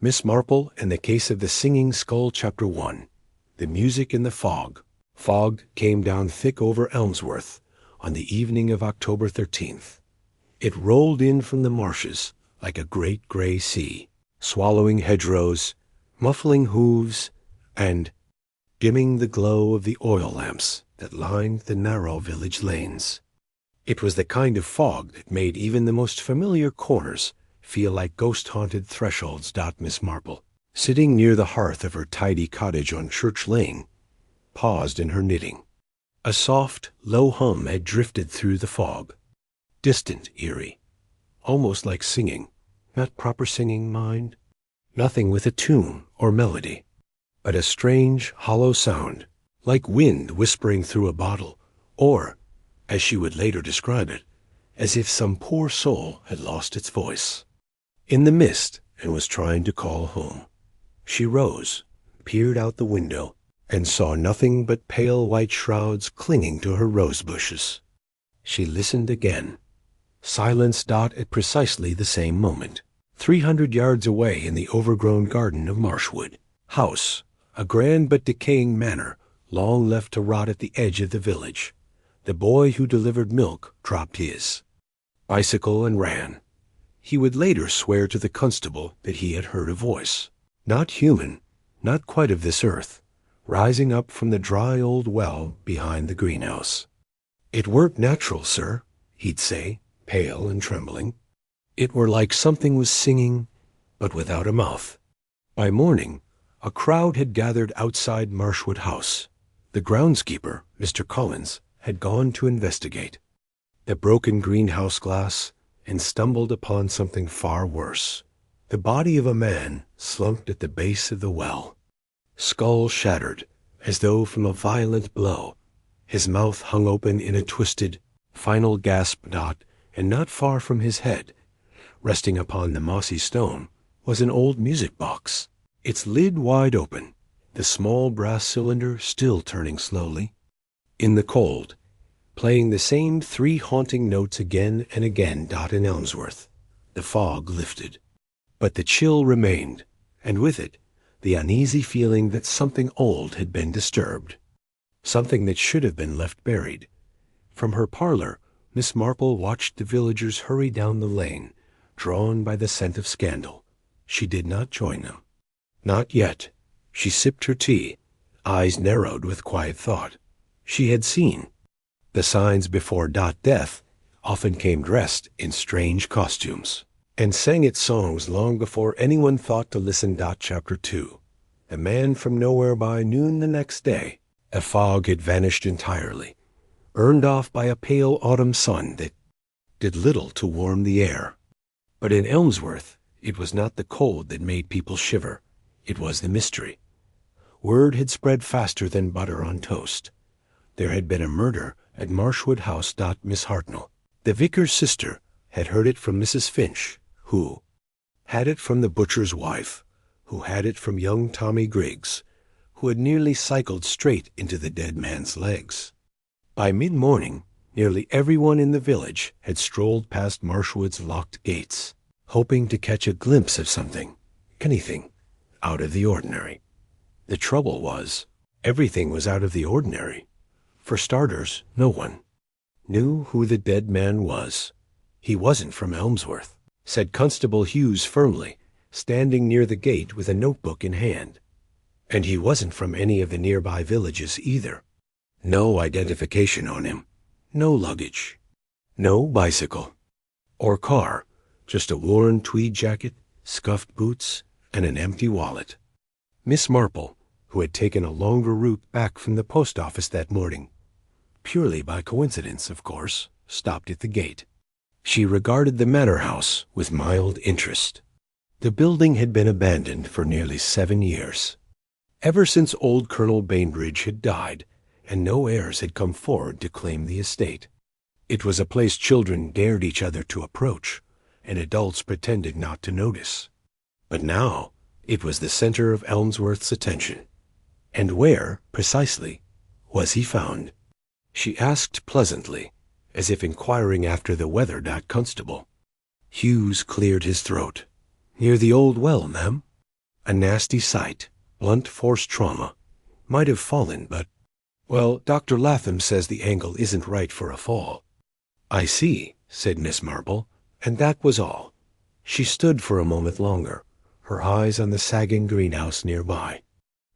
Miss Marple and the Case of the Singing Skull, Chapter 1. The Music in the Fog. Fog came down thick over Elmsworth on the evening of October 13th. It rolled in from the marshes like a great gray sea, swallowing hedgerows, muffling hooves, and dimming the glow of the oil lamps that lined the narrow village lanes. It was the kind of fog that made even the most familiar corners feel like ghost-haunted thresholds. Miss Marple, sitting near the hearth of her tidy cottage on Church Lane, paused in her knitting. A soft, low hum had drifted through the fog, distant, eerie, almost like singing. Not proper singing, mind. Nothing with a tune or melody, but a strange, hollow sound, like wind whispering through a bottle, or, as she would later describe it, as if some poor soul had lost its voice in the mist and was trying to call home. She rose, peered out the window, and saw nothing but pale white shrouds clinging to her rose bushes. She listened again. Silence. At precisely the same moment, 300 yards away in the overgrown garden of Marshwood House, a grand but decaying manor, long left to rot at the edge of the village, the boy who delivered milk dropped his bicycle and ran. He would later swear to the constable that he had heard a voice, not human, not quite of this earth, rising up from the dry old well behind the greenhouse. "It weren't natural, sir," he'd say, pale and trembling. "It were like something was singing, but without a mouth." By morning, a crowd had gathered outside Marshwood House. The groundskeeper, Mr. Collins, had gone to investigate the broken greenhouse glass and stumbled upon something far worse. The body of a man slumped at the base of the well, skull shattered as though from a violent blow. His mouth hung open in a twisted, final gasp. And not far from his head, resting upon the mossy stone, was an old music box, its lid wide open, the small brass cylinder still turning slowly. In the cold, playing the same 3 haunting notes again and again. In Elmsworth, the fog lifted, but the chill remained, and with it the uneasy feeling that something old had been disturbed, something that should have been left buried. From her parlor, Miss Marple watched the villagers hurry down the lane, drawn by the scent of scandal. She did not join them. Not yet. She sipped her tea, eyes narrowed with quiet thought. She had seen the signs before. Death often came dressed in strange costumes, and sang its songs long before anyone thought to listen. Chapter 2. The man from nowhere by noon the next day. A fog had vanished entirely, burned off by a pale autumn sun that did little to warm the air. But in Elmsworth, it was not the cold that made people shiver. It was the mystery. Word had spread faster than butter on toast. There had been a murder at Marshwood House. Miss Hartnell, the vicar's sister, had heard it from Mrs. Finch, who had it from the butcher's wife, who had it from young Tommy Griggs, who had nearly cycled straight into the dead man's legs. By mid-morning, nearly everyone in the village had strolled past Marshwood's locked gates, hoping to catch a glimpse of something, anything, out of the ordinary. The trouble was, everything was out of the ordinary. For starters, no one knew who the dead man was. "He wasn't from Elmsworth," said Constable Hughes firmly, standing near the gate with a notebook in hand. "And he wasn't from any of the nearby villages either. No identification on him, no luggage, no bicycle or car, just a worn tweed jacket, scuffed boots, and an empty wallet." Miss Marple, who had taken a longer route back from the post office that morning, purely by coincidence, of course, stopped at the gate. She regarded the manor house with mild interest. The building had been abandoned for nearly 7 years, ever since old Colonel Bainbridge had died, and no heirs had come forward to claim the estate. It was a place children dared each other to approach, and adults pretended not to notice. But now it was the center of Elmsworth's attention. And where, precisely, was he found? She asked pleasantly, as if inquiring after the weather. Constable Hughes cleared his throat. "Near the old well, ma'am." A nasty sight, blunt force trauma. Might have fallen, but... Well, Dr. Latham says the angle isn't right for a fall. I see, said Miss Marple, and that was all. She stood for a moment longer, her eyes on the sagging greenhouse nearby.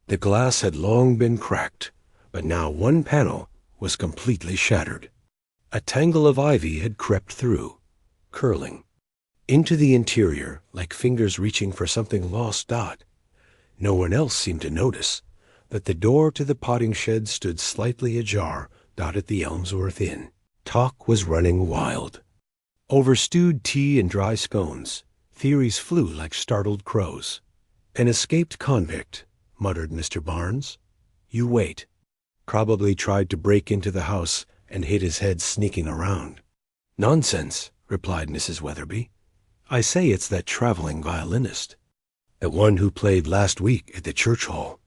The glass had long been cracked, but now one panel was completely shattered. A tangle of ivy had crept through, curling into the interior like fingers reaching for something lost. No one else seemed to notice that the door to the potting shed stood slightly ajar at the Elmsworth Inn. Talk was running wild. Over stewed tea and dry scones, theories flew like startled crows. An escaped convict, muttered Mr. Barnes. You wait. Probably tried to break into the house and hid his head sneaking around. Nonsense, replied Mrs. Weatherby. I say it's that traveling violinist. The one who played last week at the church hall.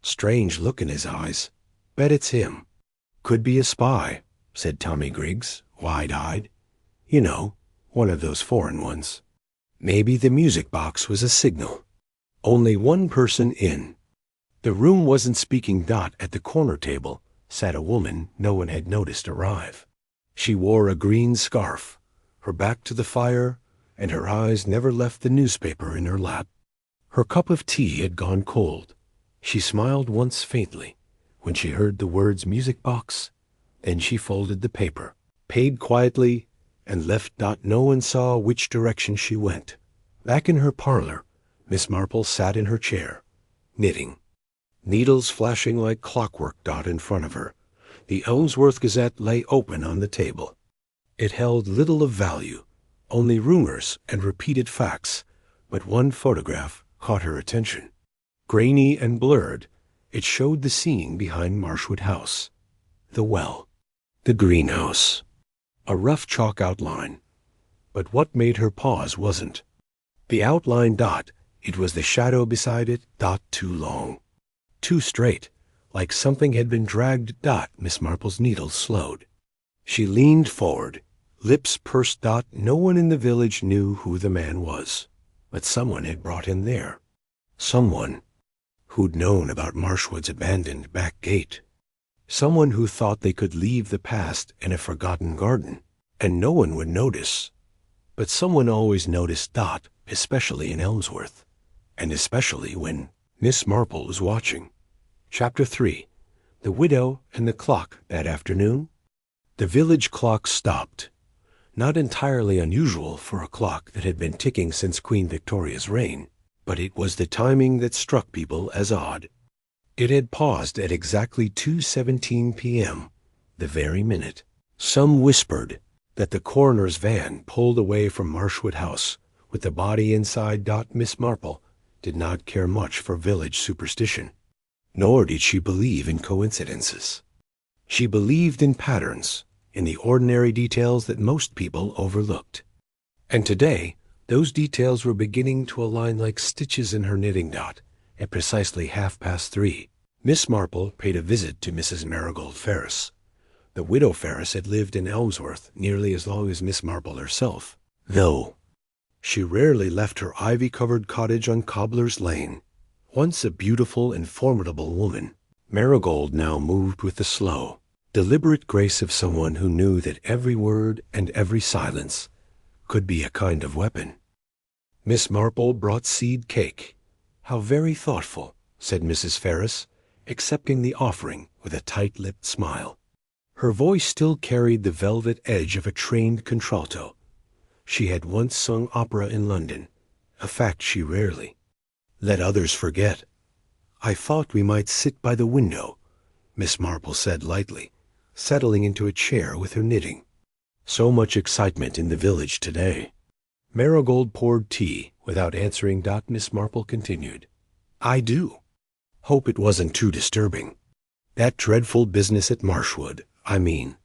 Strange look in his eyes. Bet it's him. Could be a spy, said Tommy Griggs, wide-eyed. You know, one of those foreign ones. Maybe the music box was a signal. Only one person in. The room wasn't speaking. At the corner table sat a woman no one had noticed arrive. She wore a green scarf, her back to the fire, and her eyes never left the newspaper in her lap. Her cup of tea had gone cold. She smiled once faintly when she heard the words music box. Then she folded the paper, paid quietly, and left. No one saw which direction she went. Back in her parlor, Miss Marple sat in her chair, knitting. Needles flashing like clockwork. In front of her, the Elmsworth Gazette lay open on the table. It held little of value, only rumors and repeated facts, but one photograph caught her attention. Grainy and blurred, it showed the scene behind Marshwood House. The well. The greenhouse. A rough chalk outline. But what made her pause wasn't the outline. It was the shadow beside it. Too long. Too straight, like something had been dragged. Miss Marple's needles slowed. She leaned forward, lips pursed. No one in the village knew who the man was, but someone had brought him there. Someone who'd known about Marshwood's abandoned back gate. Someone who thought they could leave the past in a forgotten garden, and no one would notice. But someone always noticed. Especially in Elmsworth, and especially when Miss Marple was watching. Chapter 3. The Widow and the Clock. That afternoon, the village clock stopped. Not entirely unusual for a clock that had been ticking since Queen Victoria's reign, but it was the timing that struck people as odd. It had paused at exactly 2:17 p.m., the very minute. Some whispered that the coroner's van pulled away from Marshwood House with the body inside. Miss Marple did not care much for village superstition, nor did she believe in coincidences. She believed in patterns, in the ordinary details that most people overlooked. And today, those details were beginning to align like stitches in her knitting. At precisely 3:30, Miss Marple paid a visit to Mrs. Marigold Ferris. The widow Ferris had lived in Elmsworth nearly as long as Miss Marple herself, though she rarely left her ivy-covered cottage on Cobbler's Lane. Once a beautiful and formidable woman, Marigold now moved with the slow, deliberate grace of someone who knew that every word and every silence could be a kind of weapon. Miss Marple brought seed cake. How very thoughtful, said Mrs. Ferris, accepting the offering with a tight-lipped smile. Her voice still carried the velvet edge of a trained contralto. She had once sung opera in London, a fact she rarely let others forget. I thought we might sit by the window, Miss Marple said lightly, settling into a chair with her knitting. So much excitement in the village today. Marigold poured tea without answering. Miss Marple continued. I do. Hope it wasn't too disturbing. That dreadful business at Marshwood, I mean.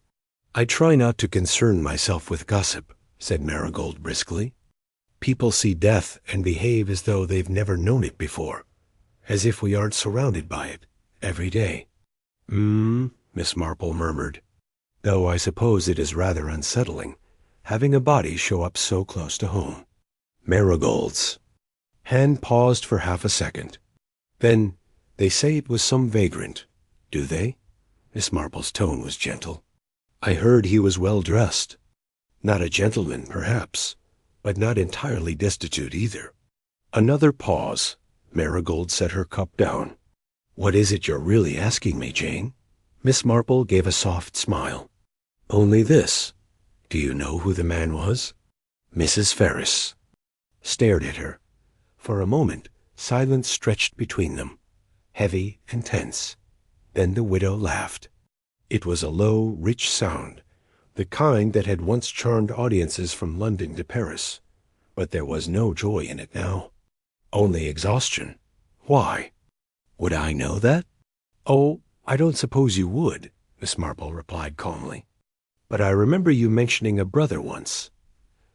I try not to concern myself with gossip, said Marigold briskly. People see death and behave as though they've never known it before, as if we aren't surrounded by it every day. Miss Marple murmured, though I suppose it is rather unsettling, having a body show up so close to home. Marigolds Han paused for half a second. Then, they say it was some vagrant, do they? Miss Marple's tone was gentle. I heard he was well dressed. Not a gentleman, perhaps, but not entirely destitute either. Another pause. Marigold set her cup down. What is it you're really asking me, Jane? Miss Marple gave a soft smile. Only this. Do you know who the man was? Mrs. Ferris stared at her. For a moment, silence stretched between them, heavy and tense. Then the widow laughed. It was a low, rich sound, the kind that had once charmed audiences from London to Paris. But there was no joy in it now. Only exhaustion. Why? Would I know that? Oh, I don't suppose you would, Miss Marple replied calmly. But I remember you mentioning a brother once.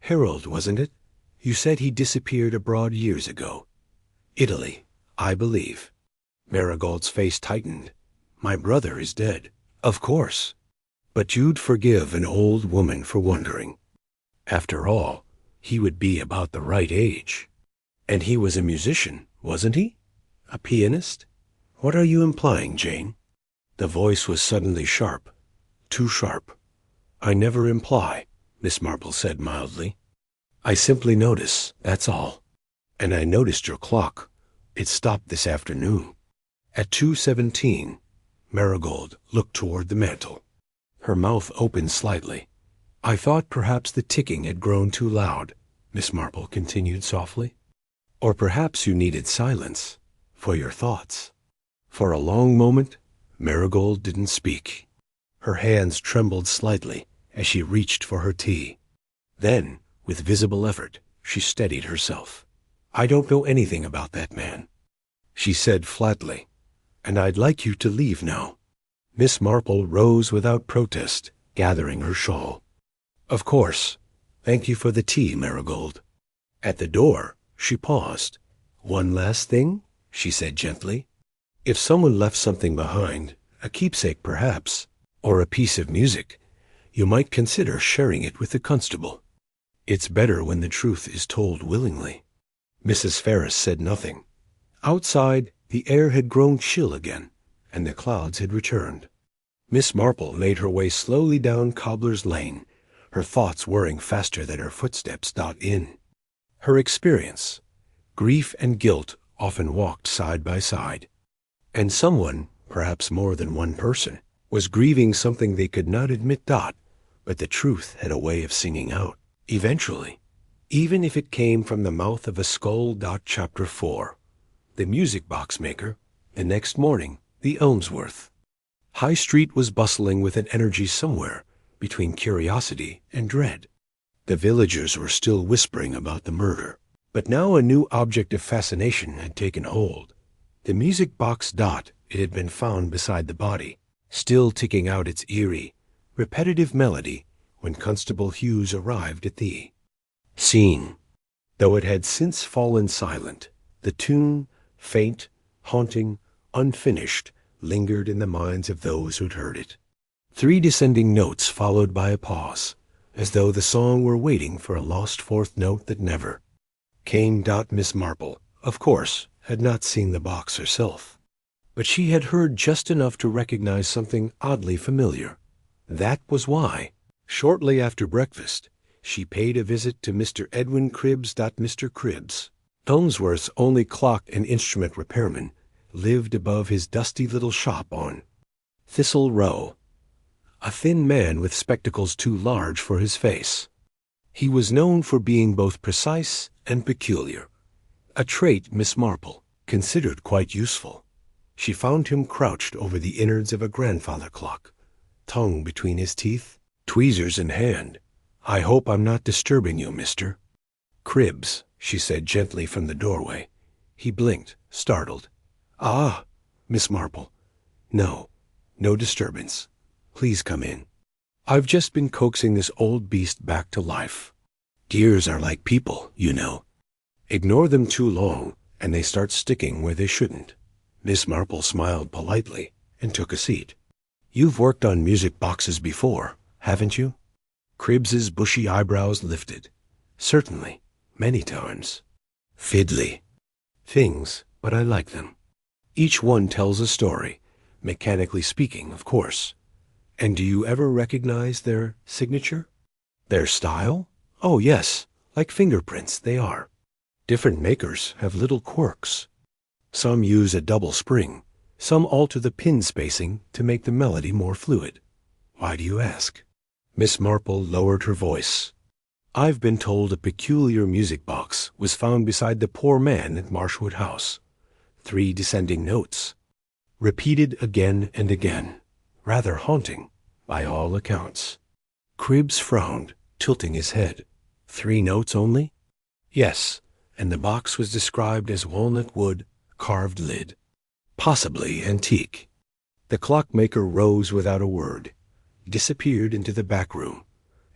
Harold, wasn't it? You said he disappeared abroad years ago. Italy, I believe. Marigold's face tightened. My brother is dead. Of course. But you'd forgive an old woman for wondering. After all, he would be about the right age. And he was a musician, wasn't he? A pianist? What are you implying, Jane? The voice was suddenly sharp. Too sharp. I never imply, Miss Marple said mildly. I simply notice, that's all. And I noticed your clock. It stopped this afternoon. At 2:17, Marigold looked toward the mantel. Her mouth opened slightly. I thought perhaps the ticking had grown too loud, Miss Marple continued softly. Or perhaps you needed silence for your thoughts. For a long moment, Marigold didn't speak. Her hands trembled slightly as she reached for her tea. Then, with visible effort, she steadied herself. I don't know anything about that man, she said flatly, and I'd like you to leave now. Miss Marple rose without protest, gathering her shawl. Of course. Thank you for the tea, Marigold. At the door, she paused. One last thing, she said gently. If someone left something behind, a keepsake perhaps, or a piece of music, you might consider sharing it with the constable. It's better when the truth is told willingly. Mrs. Ferris said nothing. Outside, the air had grown chill again, and the clouds had returned. Miss Marple made her way slowly down Cobbler's Lane, her thoughts whirring faster than her footsteps got in. Her experience, grief and guilt often walked side by side. And someone, perhaps more than one person, was grieving something they could not admit. But the truth had a way of singing out, eventually, even if it came from the mouth of a skull. Chapter 4. The music box maker. The next morning, the Elmsworth. High Street was bustling with an energy somewhere between curiosity and dread. The villagers were still whispering about the murder, but now a new object of fascination had taken hold. The music box. It had been found beside the body, still ticking out its eerie, repetitive melody when Constable Hughes arrived at the scene. Though it had since fallen silent, the tune, faint, haunting, unfinished, lingered in the minds of those who'd heard it. 3 descending notes followed by a pause, as though the song were waiting for a lost fourth note that never came. Miss Marple, of course, had not seen the box herself, but she had heard just enough to recognize something oddly familiar. That was why, shortly after breakfast, she paid a visit to Mr. Edwin Cribbs. Mr. Cribbs, Elmsworth's only clock and instrument repairman, lived above his dusty little shop on Thistle Row, a thin man with spectacles too large for his face. He was known for being both precise and peculiar, a trait Miss Marple considered quite useful. She found him crouched over the innards of a grandfather clock, tongue between his teeth, tweezers in hand. I hope I'm not disturbing you, Mr. Cribbs, she said gently from the doorway. He blinked, startled. Ah, Miss Marple. No disturbance. Please come in. I've just been coaxing this old beast back to life. Deers are like people, you know. Ignore them too long, and they start sticking where they shouldn't. Miss Marple smiled politely and took a seat. You've worked on music boxes before, haven't you? Cribbs's bushy eyebrows lifted. Certainly, many times. Fiddly. things, but I like them. Each one tells a story, mechanically speaking, of course. And do you ever recognize their signature? Their style? Oh, yes, like fingerprints, they are. Different makers have little quirks. Some use a double spring. Some alter the pin spacing to make the melody more fluid. Why do you ask? Miss Marple lowered her voice. I've been told a peculiar music box was found beside the poor man at Marshwood House. 3 descending notes, repeated again and again, rather haunting, by all accounts. Cribbs frowned, tilting his head. 3 notes only? Yes, and the box was described as walnut wood, carved lid. Possibly antique. The clockmaker rose without a word, disappeared into the back room,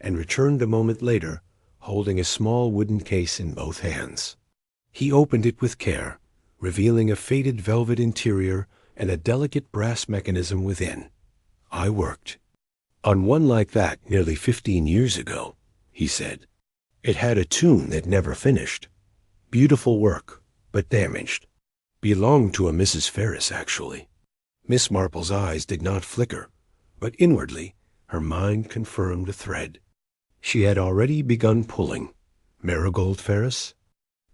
and returned a moment later, holding a small wooden case in both hands. He opened it with care, revealing a faded velvet interior and a delicate brass mechanism within. I worked on one like that nearly 15 years ago, he said. It had a tune that never finished. Beautiful work, but damaged. Belonged to a Mrs. Ferris, actually. Miss Marple's eyes did not flicker, but inwardly her mind confirmed a thread. She had already begun pulling. Marigold Ferris?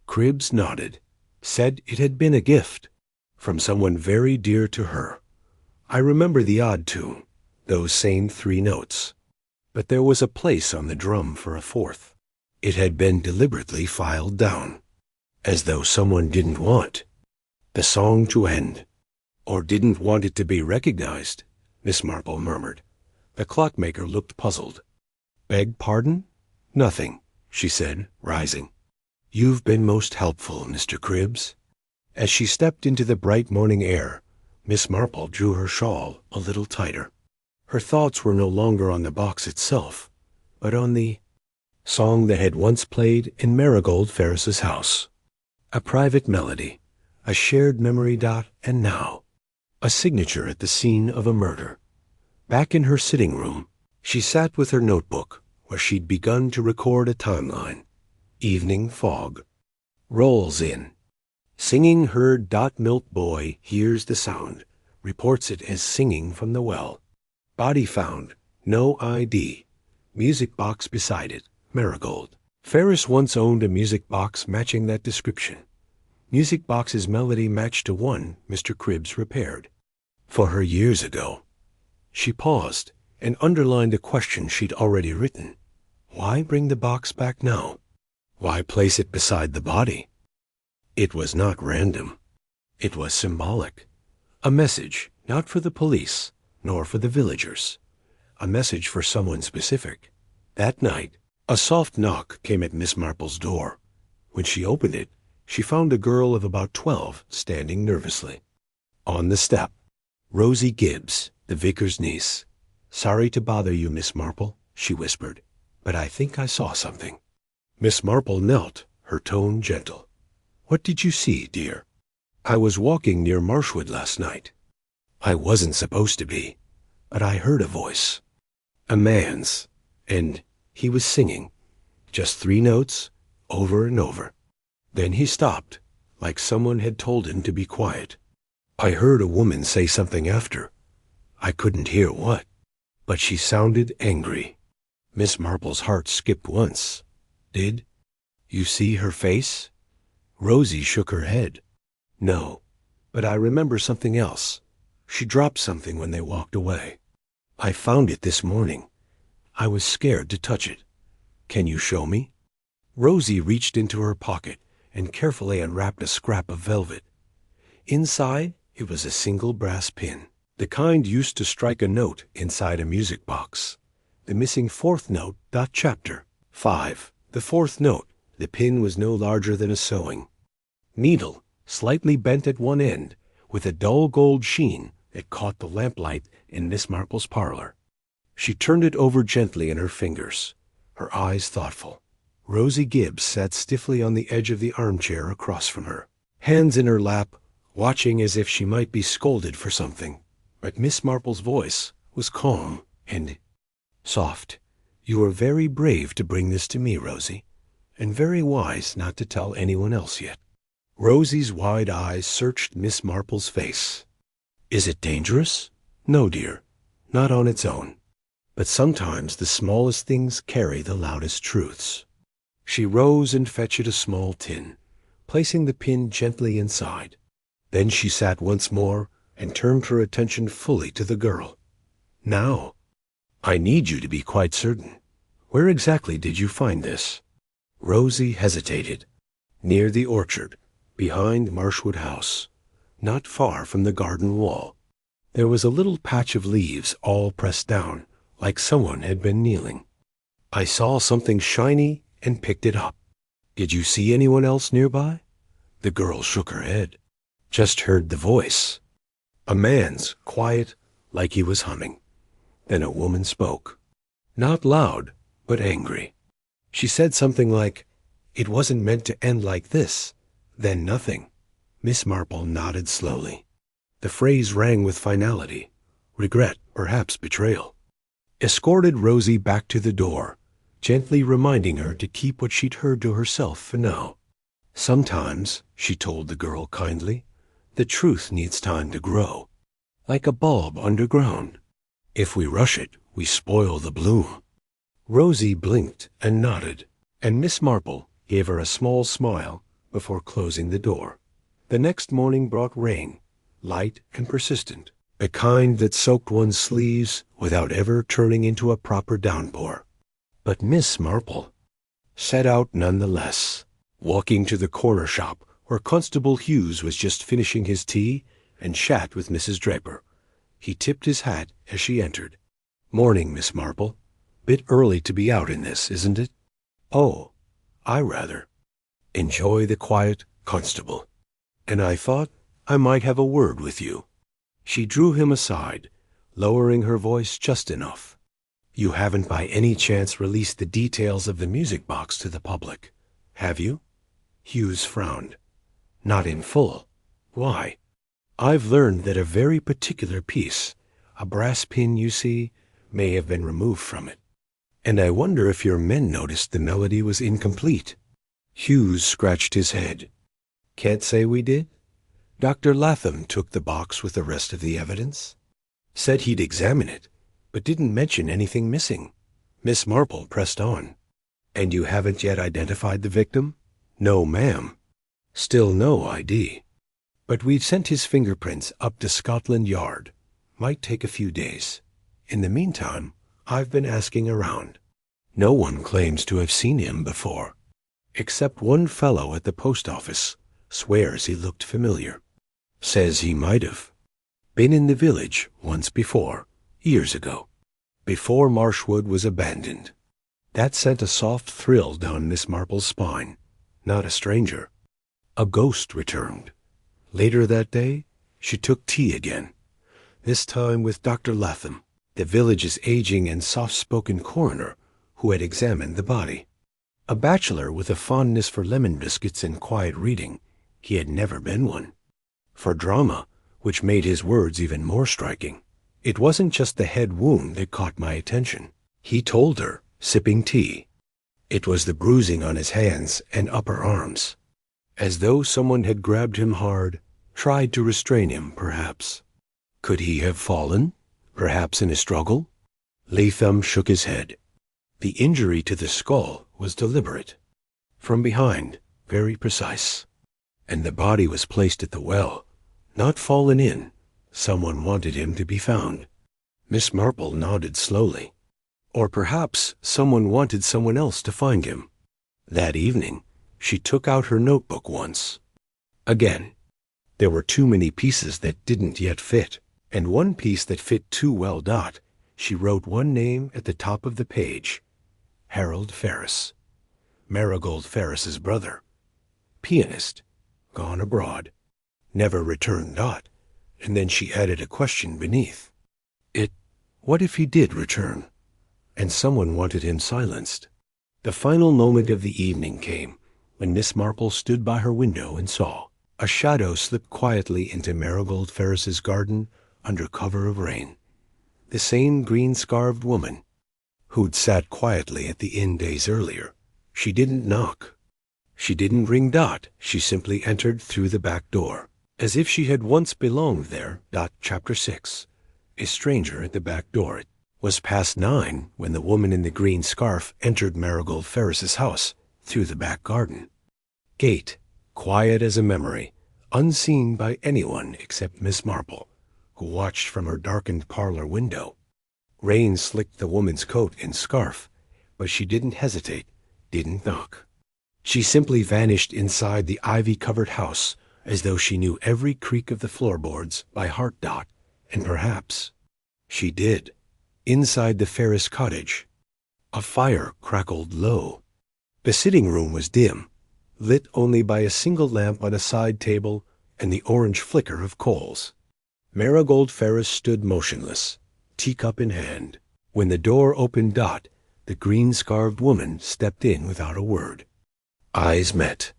Cribbs nodded, said it had been a gift from someone very dear to her. I remember the odd tune, those same 3 notes. But there was a place on the drum for a 4th. It had been deliberately filed down, as though someone didn't want the song to end, or didn't want it to be recognized, Miss Marple murmured. The clockmaker looked puzzled. Beg pardon? Nothing, she said, rising. You've been most helpful, Mr. Cribbs. As she stepped into the bright morning air, Miss Marple drew her shawl a little tighter. Her thoughts were no longer on the box itself, but on the song that had once played in Marigold Ferris's house. A private melody, a shared memory. And now, a signature at the scene of a murder. Back in her sitting room, she sat with her notebook, where she'd begun to record a timeline. Evening fog. Rolls in. Singing heard. Milk boy hears the sound, reports it as singing from the well. Body found. No ID. Music box beside it. Marigold. Ferris once owned a music box matching that description. Music box's melody matched to one Mr. Cribbs repaired for her years ago. She paused and underlined a question she'd already written. Why bring the box back now? Why place it beside the body? It was not random. It was symbolic. A message, not for the police, nor for the villagers. A message for someone specific. That night, a soft knock came at Miss Marple's door. When she opened it, she found a girl of about 12 standing nervously. On the step, Rosie Gibbs, the vicar's niece. Sorry to bother you, Miss Marple, she whispered, but I think I saw something. Miss Marple knelt, her tone gentle. What did you see, dear? I was walking near Marshwood last night. I wasn't supposed to be, but I heard a voice. A man's, and he was singing, just 3 notes, over and over. Then he stopped, like someone had told him to be quiet. I heard a woman say something after. I couldn't hear what, but she sounded angry. Miss Marple's heart skipped once. Did you see her face? Rosie shook her head. No, but I remember something else. She dropped something when they walked away. I found it this morning. I was scared to touch it. Can you show me? Rosie reached into her pocket and carefully unwrapped a scrap of velvet. Inside, it was a single brass pin, the kind used to strike a note inside a music box. The missing 4th note. Chapter 5. The 4th note. The pin was no larger than a sewing needle, slightly bent at one end, with a dull gold sheen that caught the lamplight in Miss Marple's parlor. She turned it over gently in her fingers, her eyes thoughtful. Rosie Gibbs sat stiffly on the edge of the armchair across from her, hands in her lap, watching as if she might be scolded for something. But Miss Marple's voice was calm and soft. You were very brave to bring this to me, Rosie, and very wise not to tell anyone else yet. Rosie's wide eyes searched Miss Marple's face. "Is it dangerous?" "No, dear, not on its own. But sometimes the smallest things carry the loudest truths." She rose and fetched a small tin, placing the pin gently inside. Then she sat once more and turned her attention fully to the girl. "Now, I need you to be quite certain. Where exactly did you find this?" Rosie hesitated. "Near the orchard, behind Marshwood House, not far from the garden wall. There was a little patch of leaves all pressed down, like someone had been kneeling. I saw something shiny and picked it up." "Did you see anyone else nearby?" The girl shook her head. "Just heard the voice. A man's, quiet, like he was humming. Then a woman spoke. Not loud, but angry. She said something like, 'It wasn't meant to end like this.' Then nothing." Miss Marple nodded slowly. The phrase rang with finality, regret, perhaps betrayal. Escorted Rosie back to the door, gently reminding her to keep what she'd heard to herself for now. "Sometimes," she told the girl kindly, "the truth needs time to grow, like a bulb underground. If we rush it, we spoil the bloom." Rosie blinked and nodded, and Miss Marple gave her a small smile before closing the door. The next morning brought rain, light and persistent, the kind that soaked one's sleeves without ever turning into a proper downpour. But Miss Marple set out nonetheless, walking to the corner shop where Constable Hughes was just finishing his tea and chat with Mrs. Draper. He tipped his hat as she entered. "Morning, Miss Marple. Bit early to be out in this, isn't it?" "Oh, I rather. Enjoy the quiet, Constable. And I thought I might have a word with you." She drew him aside, lowering her voice just enough. "You haven't by any chance released the details of the music box to the public, have you?" Hughes frowned. "Not in full. Why?" "I've learned that a very particular piece, a brass pin, you see, may have been removed from it. And I wonder if your men noticed the melody was incomplete." Hughes scratched his head. "Can't say we did. Dr. Latham took the box with the rest of the evidence. Said he'd examine it, but didn't mention anything missing." Miss Marple pressed on. "And you haven't yet identified the victim?" "No, ma'am. Still no ID. But we've sent his fingerprints up to Scotland Yard. Might take a few days. In the meantime, I've been asking around. No one claims to have seen him before, except one fellow at the post office. Swears he looked familiar. Says he might have been in the village once before, years ago, before Marshwood was abandoned." That sent a soft thrill down Miss Marple's spine. Not a stranger. A ghost returned. Later that day, she took tea again, this time with Dr. Latham, the village's aging and soft-spoken coroner who had examined the body. A bachelor with a fondness for lemon biscuits and quiet reading, he had never been one. For drama, which made his words even more striking. It wasn't just the head wound that caught my attention. He told her, sipping tea. It was the bruising on his hands and upper arms, as though someone had grabbed him hard, tried to restrain him, perhaps. Could he have fallen? Perhaps in a struggle? Latham shook his head. The injury to the skull was deliberate. From behind, very precise. And the body was placed at the well, not fallen in. Someone wanted him to be found. Miss Marple nodded slowly. Or perhaps someone wanted someone else to find him. That evening, she took out her notebook once. Again, there were too many pieces that didn't yet fit, and one piece that fit too well. She wrote one name at the top of the page. Harold Ferris. Marigold Ferris's brother. Pianist. Gone abroad. Never returned. And then she added a question beneath. What if he did return? And someone wanted him silenced. The final moment of the evening came, when Miss Marple stood by her window and saw a shadow slip quietly into Marigold Ferris's garden under cover of rain. The same green-scarved woman who'd sat quietly at the inn days earlier. She didn't knock. She didn't ring Dot. She simply entered through the back door, as if she had once belonged there. Chapter 6. A stranger at the back door. It was past 9 when the woman in the green scarf entered Marigold Ferris's house through the back garden. Gate, quiet as a memory, unseen by anyone except Miss Marple, who watched from her darkened parlor window. Rain slicked the woman's coat and scarf, but she didn't hesitate, didn't knock. She simply vanished inside the ivy-covered house as though she knew every creak of the floorboards by heart. And perhaps she did. Inside the Ferris cottage, a fire crackled low. The sitting room was dim, lit only by a single lamp on a side table and the orange flicker of coals. Marigold Ferris stood motionless, teacup in hand. When the door opened, the green-scarfed woman stepped in without a word. Eyes met.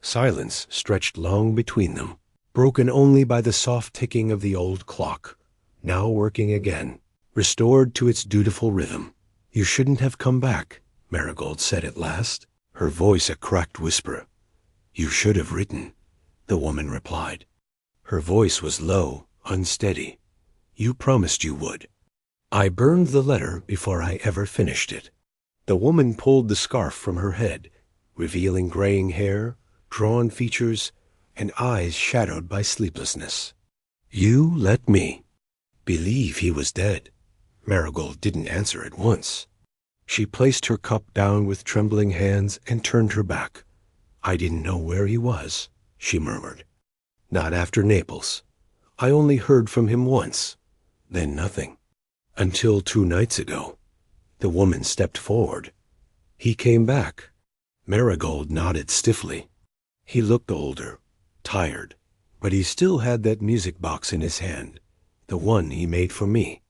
Silence stretched long between them, broken only by the soft ticking of the old clock, now working again, restored to its dutiful rhythm. "You shouldn't have come back," Marigold said at last, her voice a cracked whisper. "You should have written," the woman replied. Her voice was low, unsteady. "You promised you would." "I burned the letter before I ever finished it." The woman pulled the scarf from her head, revealing graying hair, drawn features, and eyes shadowed by sleeplessness. "You let me believe he was dead." Marigold didn't answer at once. She placed her cup down with trembling hands and turned her back. "I didn't know where he was," she murmured. "Not after Naples. I only heard from him once, then nothing. Until 2 nights ago." The woman stepped forward. "He came back." Marigold nodded stiffly. He looked older, tired, but he still had that music box in his hand, the one he made for me.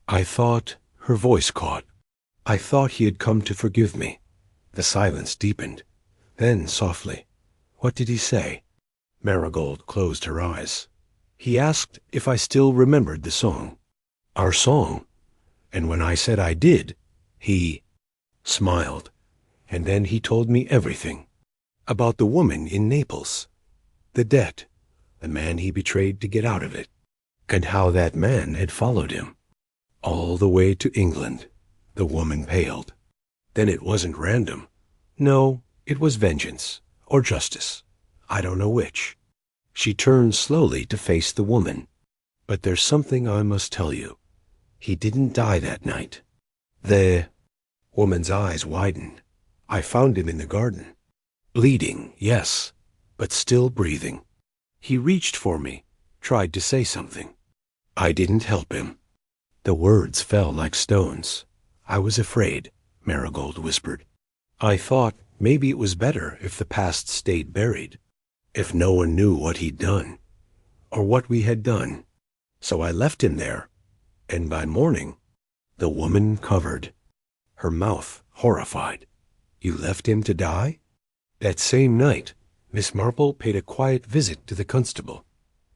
"I thought," her voice caught, "I thought he had come to forgive me." The silence deepened. Then, softly, "What did he say?" Marigold closed her eyes. "He asked if I still remembered the song. Our song. And when I said I did, he smiled. And then he told me everything. About the woman in Naples, the debt, the man he betrayed to get out of it, and how that man had followed him all the way to England." The woman paled. "Then it wasn't random." "No, it was vengeance, or justice. I don't know which." She turned slowly to face the woman. "But there's something I must tell you. He didn't die that night." The woman's eyes widened. "I found him in the garden. Bleeding, yes, but still breathing. He reached for me, tried to say something. I didn't help him." The words fell like stones. "I was afraid," Marigold whispered. "I thought maybe it was better if the past stayed buried, if no one knew what he'd done, or what we had done. So I left him there, and by morning—" The woman covered, her mouth horrified. "You left him to die?" That same night, Miss Marple paid a quiet visit to the constable.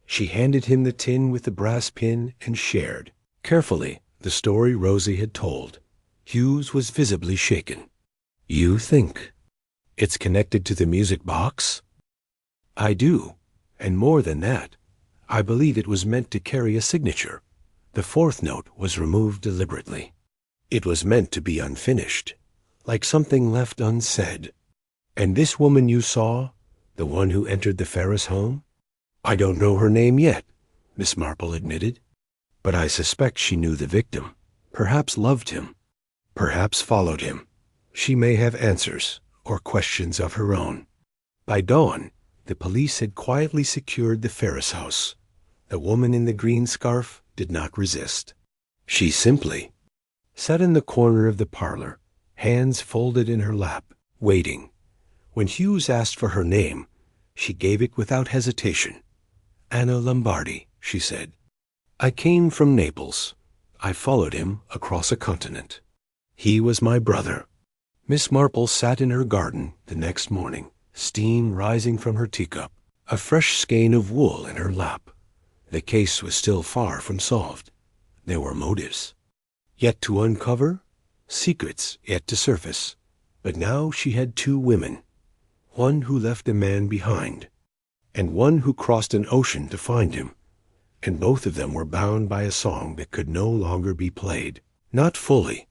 She handed him the tin with the brass pin and shared, carefully, the story Rosie had told. Hughes was visibly shaken. "You think it's connected to the music box?" "I do, and more than that. I believe it was meant to carry a signature." The 4th note was removed deliberately. It was meant to be unfinished, like something left unsaid. "And this woman you saw, the one who entered the Ferris home?" "I don't know her name yet," Miss Marple admitted. "But I suspect she knew the victim, perhaps loved him, perhaps followed him. She may have answers or questions of her own." By dawn, the police had quietly secured the Ferris house. The woman in the green scarf did not resist. She simply sat in the corner of the parlor, hands folded in her lap, waiting. When Hughes asked for her name, she gave it without hesitation. "Anna Lombardi," she said. "I came from Naples. I followed him across a continent. He was my brother." Miss Marple sat in her garden the next morning, steam rising from her teacup, a fresh skein of wool in her lap. The case was still far from solved. There were motives yet to uncover, secrets yet to surface. But now she had 2 women. one who left a man behind, and one who crossed an ocean to find him, and both of them were bound by a song that could no longer be played. Not fully,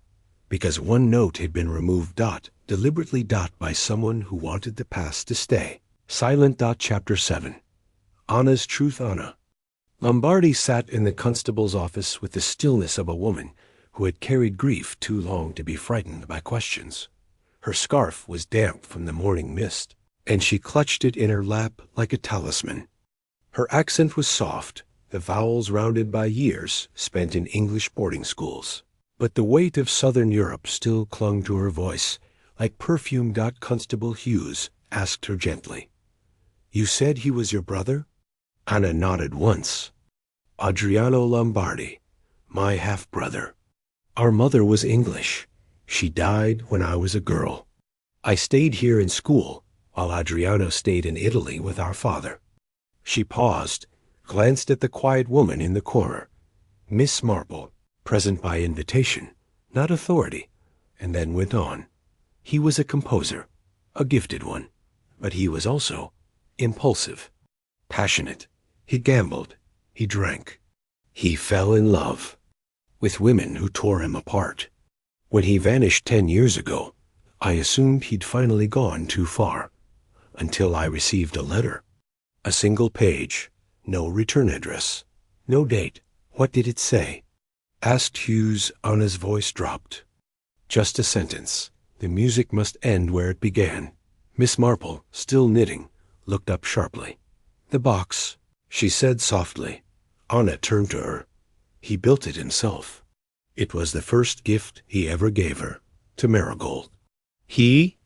because one note had been removed deliberately by someone who wanted the past to stay. Silent. Chapter 7. Anna's Truth. Anna. Lombardi sat in the constable's office with the stillness of a woman who had carried grief too long to be frightened by questions. Her scarf was damp from the morning mist, and she clutched it in her lap like a talisman. Her accent was soft, the vowels rounded by years spent in English boarding schools. But the weight of southern Europe still clung to her voice, like perfume. Constable Hughes asked her gently, "You said he was your brother?" Anna nodded once. "Adriano Lombardi, my half-brother. Our mother was English. She died when I was a girl. I stayed here in school, while Adriano stayed in Italy with our father." She paused, glanced at the quiet woman in the corner, Miss Marple, present by invitation, not authority, and then went on. "He was a composer, a gifted one, but he was also impulsive, passionate. He gambled, he drank. He fell in love with women who tore him apart. When he vanished 10 years ago, I assumed he'd finally gone too far, until I received a letter. A single page, no return address, no date. What did it say?" asked Hughes. Anna's voice dropped. "Just a sentence. The music must end where it began." Miss Marple, still knitting, looked up sharply. "The box," she said softly. Anna turned to her. "He built it himself. It was the first gift he ever gave her, to Marigold. He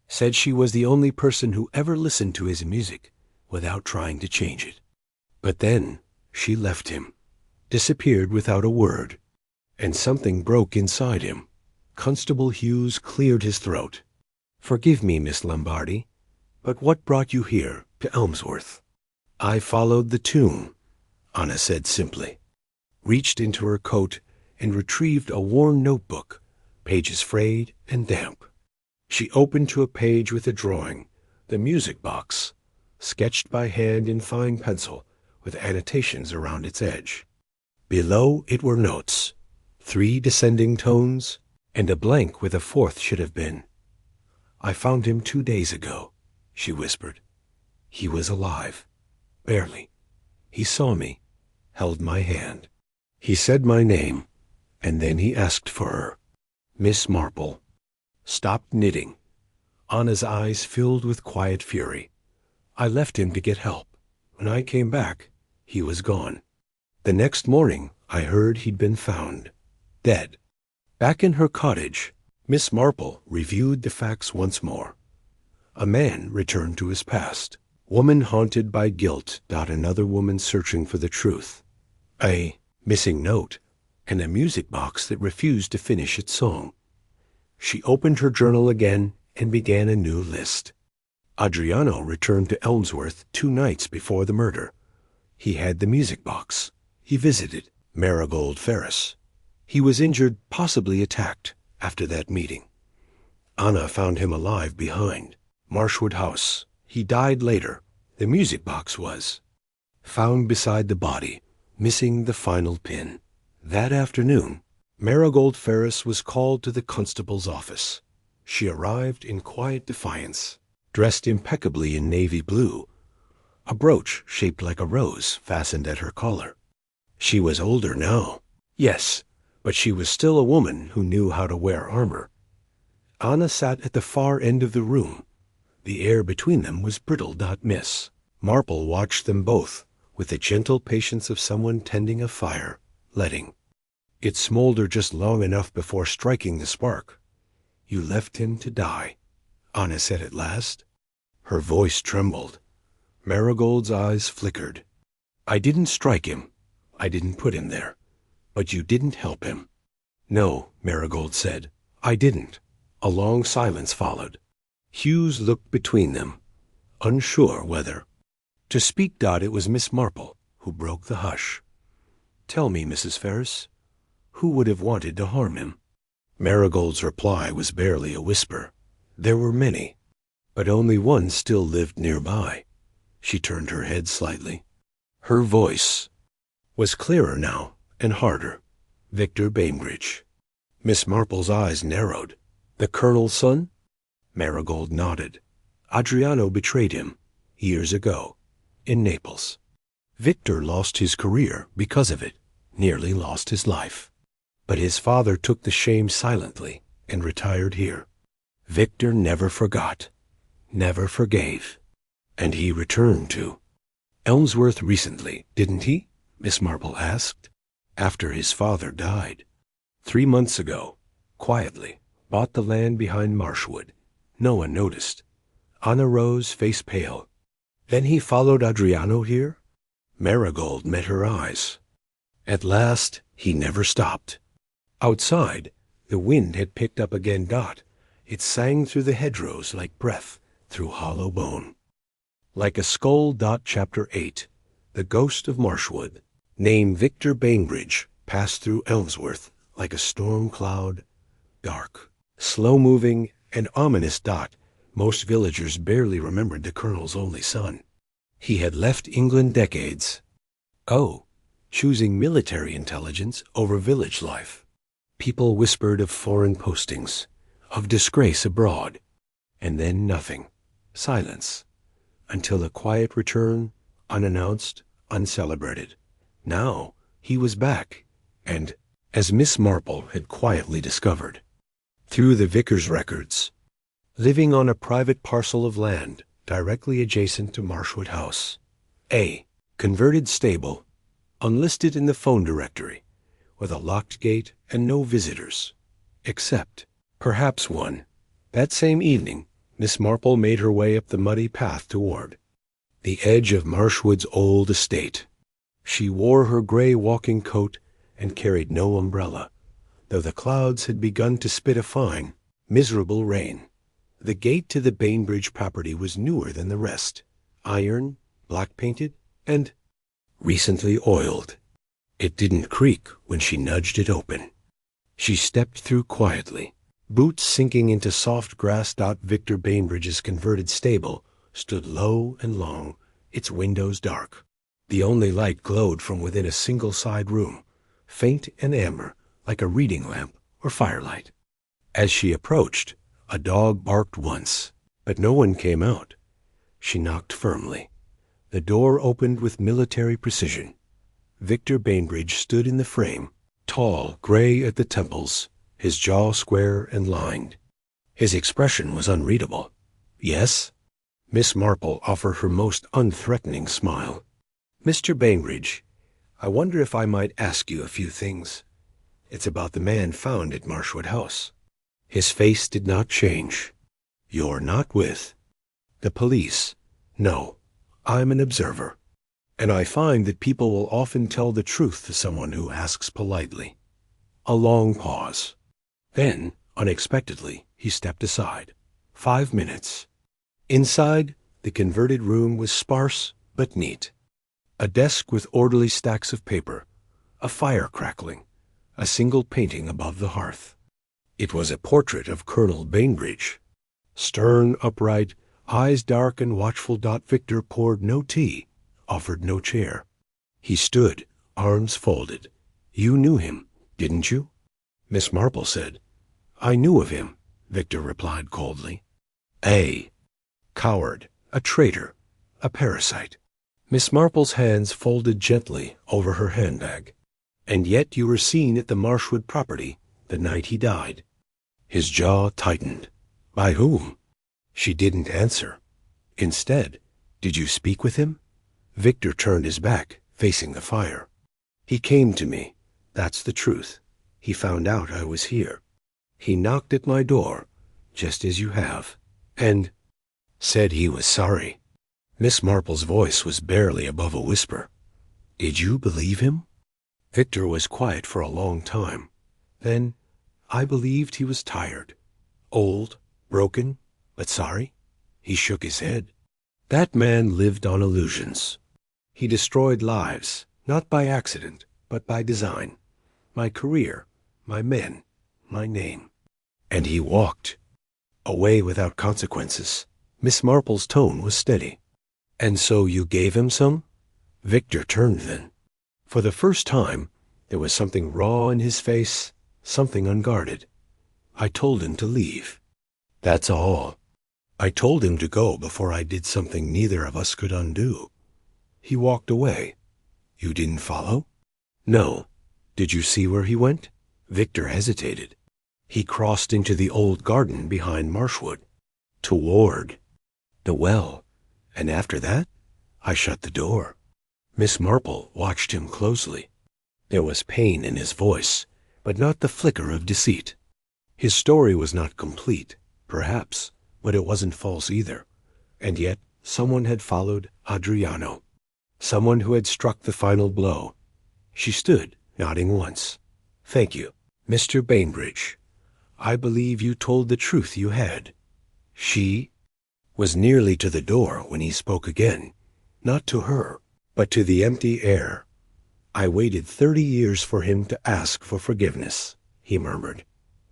said she was the only person who ever listened to his music without trying to change it. But then she left him, disappeared without a word, and something broke inside him." Constable Hughes cleared his throat. "Forgive me, Miss Lombardi, but what brought you here, to Elmsworth?" "I followed the tune," Anna said simply, reached into her coat and retrieved a worn notebook, pages frayed and damp. She opened to a page with a drawing, the music box, sketched by hand in fine pencil, with annotations around its edge. Below it were notes, 3 descending tones, and a blank where the 4th should have been. "I found him 2 days ago," she whispered. "He was alive. Barely. He saw me, held my hand. He said my name, and then he asked for her. Miss Marple." Stopped knitting. Anna's eyes filled with quiet fury. "I left him to get help. When I came back, he was gone. The next morning, I heard he'd been found, dead." Back in her cottage, Miss Marple reviewed the facts once more. A man returned to his past. Woman haunted by guilt. Another woman searching for the truth. A missing note, and a music box that refused to finish its song. She opened her journal again and began a new list. Adriano returned to Elmsworth 2 nights before the murder. He had the music box. He visited Marigold Ferris. He was injured, possibly attacked, after that meeting. Anna found him alive behind Marshwood House. He died later. The music box was found beside the body, missing the final pin. That afternoon, Marigold Ferris was called to the constable's office. She arrived in quiet defiance, dressed impeccably in navy blue, a brooch shaped like a rose fastened at her collar. She was older now, yes, but she was still a woman who knew how to wear armor. Anna sat at the far end of the room. The air between them was brittle. Miss Marple watched them both with the gentle patience of someone tending a fire, letting it smolder just long enough before striking the spark. "You left him to die," Anna said at last. Her voice trembled. Marigold's eyes flickered. "I didn't strike him. I didn't put him there. But you didn't help him." "No," Marigold said. "I didn't." A long silence followed. Hughes looked between them, unsure whether to speak. It was Miss Marple who broke the hush. "Tell me, Mrs. Ferris, who would have wanted to harm him?" Marigold's reply was barely a whisper. "There were many. but only one still lived nearby. She turned her head slightly. Her voice was clearer now and harder. Victor Bainbridge. Miss Marple's eyes narrowed. The Colonel's son? Marigold nodded. Adriano betrayed him, years ago, in Naples. Victor lost his career because of it, nearly lost his life. But his father took the shame silently and retired here. Victor never forgot, never forgave. And he returned to Elmsworth recently, didn't he? Miss Marple asked. After his father died. 3 months ago, quietly, bought the land behind Marshwood. No one noticed. Anna rose, face pale. Then he followed Adriano here? Marigold met her eyes. At last, he never stopped. Outside, the wind had picked up again. It sang through the hedgerows like breath through hollow bone. Like a skull. Chapter 8. The Ghost of Marshwood. Name Victor Bainbridge passed through Elmsworth like a storm cloud, dark, slow-moving, and ominous. Most villagers barely remembered the Colonel's only son. He had left England decades. Choosing military intelligence over village life. People whispered of foreign postings, of disgrace abroad, and then nothing. Silence. Until a quiet return, unannounced, uncelebrated. Now he was back, and, as Miss Marple had quietly discovered, through the vicar's records, living on a private parcel of land directly adjacent to Marshwood House. A converted stable, unlisted in the phone directory, with a locked gate and no visitors, except, perhaps one. That same evening, Miss Marple made her way up the muddy path toward the edge of Marshwood's old estate. She wore her gray walking coat and carried no umbrella, though the clouds had begun to spit a fine, miserable rain. The gate to the Bainbridge property was newer than the rest, iron, black-painted, and recently oiled. It didn't creak when she nudged it open. She stepped through quietly, boots sinking into soft grass. Victor Bainbridge's converted stable stood low and long, its windows dark. The only light glowed from within a single side room, faint and amber, like a reading lamp or firelight. As she approached, a dog barked once, but no one came out. She knocked firmly. The door opened with military precision. Victor Bainbridge stood in the frame, tall, gray at the temples, his jaw square and lined. His expression was unreadable. Yes? Miss Marple offered her most unthreatening smile. Mr. Bainbridge, I wonder if I might ask you a few things. It's about the man found at Marshwood House. His face did not change. You're not with the police? No, I'm an observer. And I find that people will often tell the truth to someone who asks politely. A long pause. Then, unexpectedly, he stepped aside. 5 minutes. Inside, the converted room was sparse but neat. A desk with orderly stacks of paper, a fire crackling, a single painting above the hearth. It was a portrait of Colonel Bainbridge. Stern, upright, eyes dark and watchful. Victor poured no tea, offered no chair. He stood, arms folded. You knew him, didn't you? Miss Marple said. I knew of him, Victor replied coldly. A coward, a traitor, a parasite. Miss Marple's hands folded gently over her handbag. And yet you were seen at the Marshwood property the night he died. His jaw tightened. By whom? She didn't answer. Instead, did you speak with him? Victor turned his back, facing the fire. He came to me. That's the truth. He found out I was here. He knocked at my door, just as you have, and said he was sorry. Miss Marple's voice was barely above a whisper. Did you believe him? Victor was quiet for a long time. Then, I believed he was tired, old, broken, but sorry. He shook his head. That man lived on illusions. He destroyed lives, not by accident, but by design. My career, my men, my name. And he walked, away without consequences, Miss Marple's tone was steady. "And so you gave him some?" Victor turned then. For the first time, there was something raw in his face, something unguarded. "I told him to leave. That's all. I told him to go before I did something neither of us could undo. He walked away. You didn't follow?" "No. Did you see where he went?" Victor hesitated. "He crossed into the old garden behind Marshwood. Toward the well. And after that, I shut the door." Miss Marple watched him closely. There was pain in his voice, but not the flicker of deceit. His story was not complete, perhaps, but it wasn't false either. And yet someone had followed Adriano. Someone who had struck the final blow. She stood, nodding once. "Thank you, Mr. Bainbridge. I believe you told the truth you had." She was nearly to the door when he spoke again, not to her, but to the empty air. "I waited 30 years for him to ask for forgiveness," he murmured.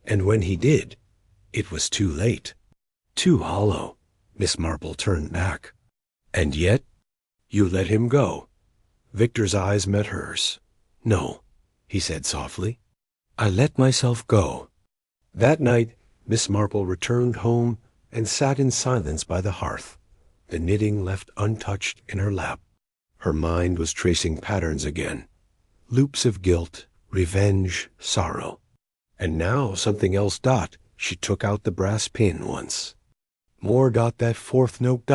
"And when he did, it was too late." Too hollow. Miss Marple turned back. "And yet, you let him go." Victor's eyes met hers. "No," he said softly. "I let myself go." That night, Miss Marple returned home and sat in silence by the hearth, the knitting left untouched in her lap. Her mind was tracing patterns again, loops of guilt, revenge, sorrow. And now something else. She took out the brass pin once. More. That fourth note.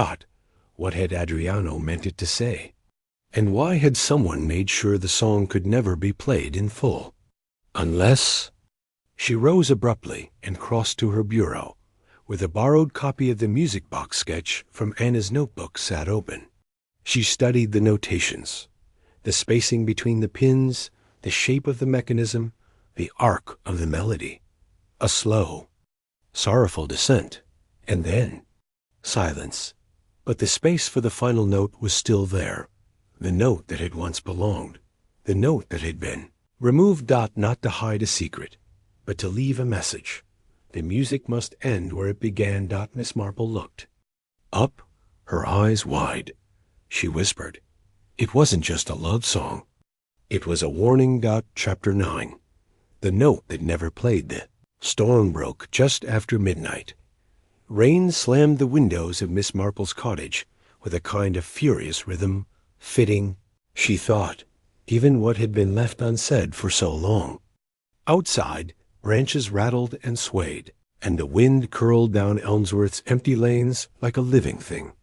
What had Adriano meant it to say? And why had someone made sure the song could never be played in full? Unless... She rose abruptly and crossed to her bureau, where the borrowed copy of the music box sketch from Anna's notebook sat open. She studied the notations, the spacing between the pins, the shape of the mechanism, the arc of the melody. A slow, sorrowful descent, and then silence. But the space for the final note was still there, the note that had once belonged, the note that had been. Removed. Not to hide a secret, but to leave a message. The music must end where it began. Miss Marple looked up, her eyes wide. She whispered, "It wasn't just a love song. It was a warning." Chapter 9. The note that never played. The storm broke just after midnight. Rain slammed the windows of Miss Marple's cottage with a kind of furious rhythm, fitting, she thought, even what had been left unsaid for so long. Outside, branches rattled and swayed, and the wind curled down Elmsworth's empty lanes like a living thing.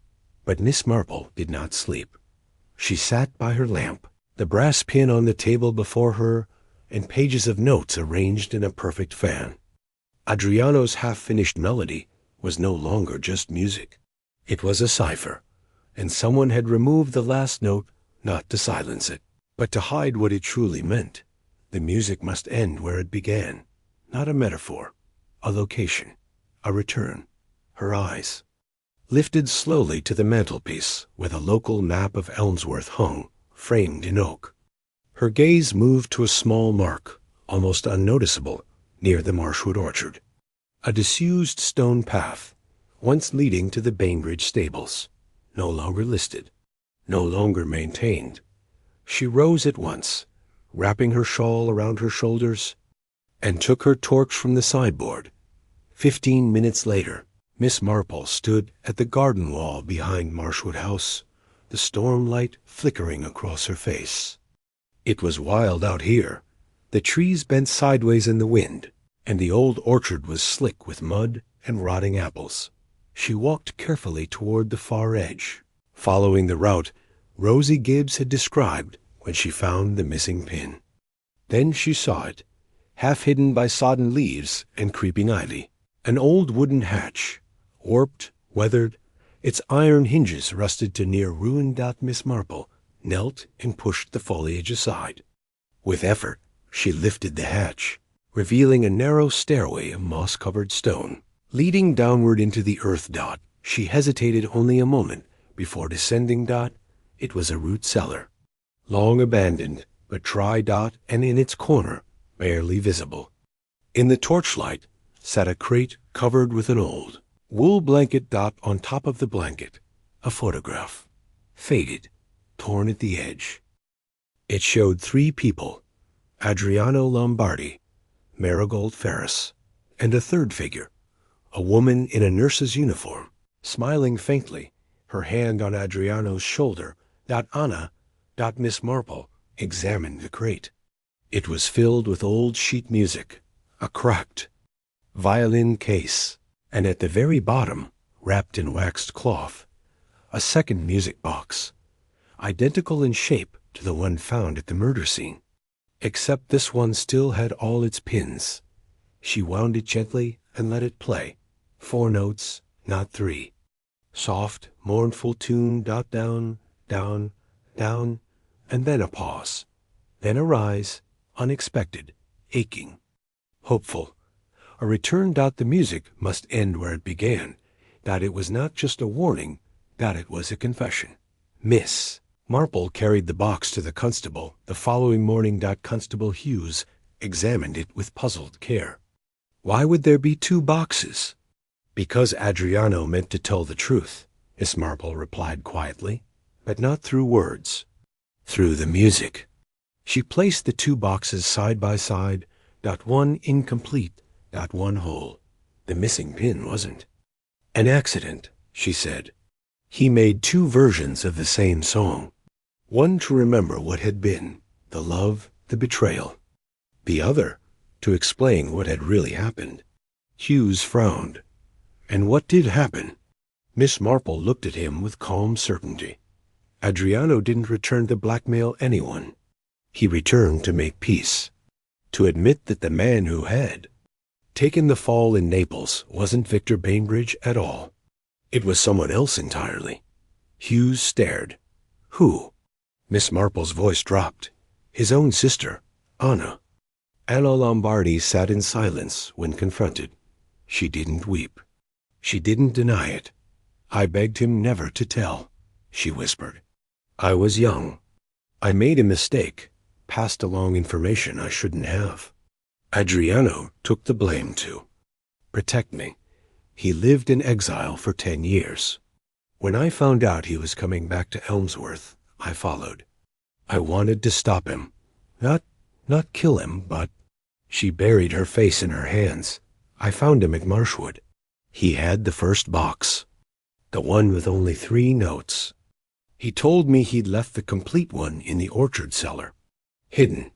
But Miss Marple did not sleep. She sat by her lamp, the brass pin on the table before her, and pages of notes arranged in a perfect fan. Adriano's half-finished melody was no longer just music. It was a cipher, and someone had removed the last note not to silence it, but to hide what it truly meant. The music must end where it began, not a metaphor, a location, a return. Her eyes lifted slowly to the mantelpiece where the local map of Elmsworth hung, framed in oak. Her gaze moved to a small mark, almost unnoticeable, near the Marshwood orchard. A disused stone path, once leading to the Bainbridge stables, no longer listed, no longer maintained. She rose at once, wrapping her shawl around her shoulders, and took her torch from the sideboard. 15 minutes later, Miss Marple stood at the garden wall behind Marshwood House, the storm light flickering across her face. It was wild out here. The trees bent sideways in the wind, and the old orchard was slick with mud and rotting apples. She walked carefully toward the far edge, following the route Rosie Gibbs had described when she found the missing pin. Then she saw it, half hidden by sodden leaves and creeping ivy. An old wooden hatch, warped, weathered, its iron hinges rusted to near ruin. Miss Marple knelt and pushed the foliage aside. With effort, she lifted the hatch, revealing a narrow stairway of moss-covered stone, leading downward into the earth. She hesitated only a moment before descending. It was a root cellar, long abandoned, but dry. And in its corner, barely visible. In the torchlight sat a crate covered with an old, Wool blanket dot on top of the blanket. A photograph. Faded. Torn at the edge. It showed 3 people. Adriano Lombardi, Marigold Ferris, and a third figure. A woman in a nurse's uniform, smiling faintly, her hand on Adriano's shoulder. Miss Marple examined the crate. It was filled with old sheet music, a cracked violin case, and at the very bottom, wrapped in waxed cloth, a second music box, identical in shape to the one found at the murder scene, except this one still had all its pins. She wound it gently and let it play. 4 notes, not 3. Soft, mournful tune. Down, down, down, and then a pause. Then a rise, unexpected, aching, hopeful. A return. The music must end where it began. It was not just a warning. It was a confession. Miss Marple carried the box to the constable the following morning. Constable Hughes examined it with puzzled care. Why would there be 2 boxes? Because Adriano meant to tell the truth, Miss Marple replied quietly, but not through words, through the music. She placed the 2 boxes side by side. One incomplete. One whole. The missing pin wasn't. An accident, she said. He made 2 versions of the same song. One to remember what had been, the love, the betrayal. The other to explain what had really happened. Hughes frowned. And what did happen? Miss Marple looked at him with calm certainty. Adriano didn't return to blackmail anyone. He returned to make peace. To admit that the man who had taken the fall in Naples wasn't Victor Bainbridge at all. It was someone else entirely. Hughes stared. Who? Miss Marple's voice dropped. His own sister, Anna. Anna Lombardi sat in silence when confronted. She didn't weep. She didn't deny it. I begged him never to tell, she whispered. I was young. I made a mistake, passed along information I shouldn't have. Adriano took the blame to protect me. He lived in exile for 10 years. When I found out he was coming back to Elmsworth, I followed. I wanted to stop him. Not kill him, but... She buried her face in her hands. I found him at Marshwood. He had the first box. The one with only 3 notes. He told me he'd left the complete one in the orchard cellar. Hidden.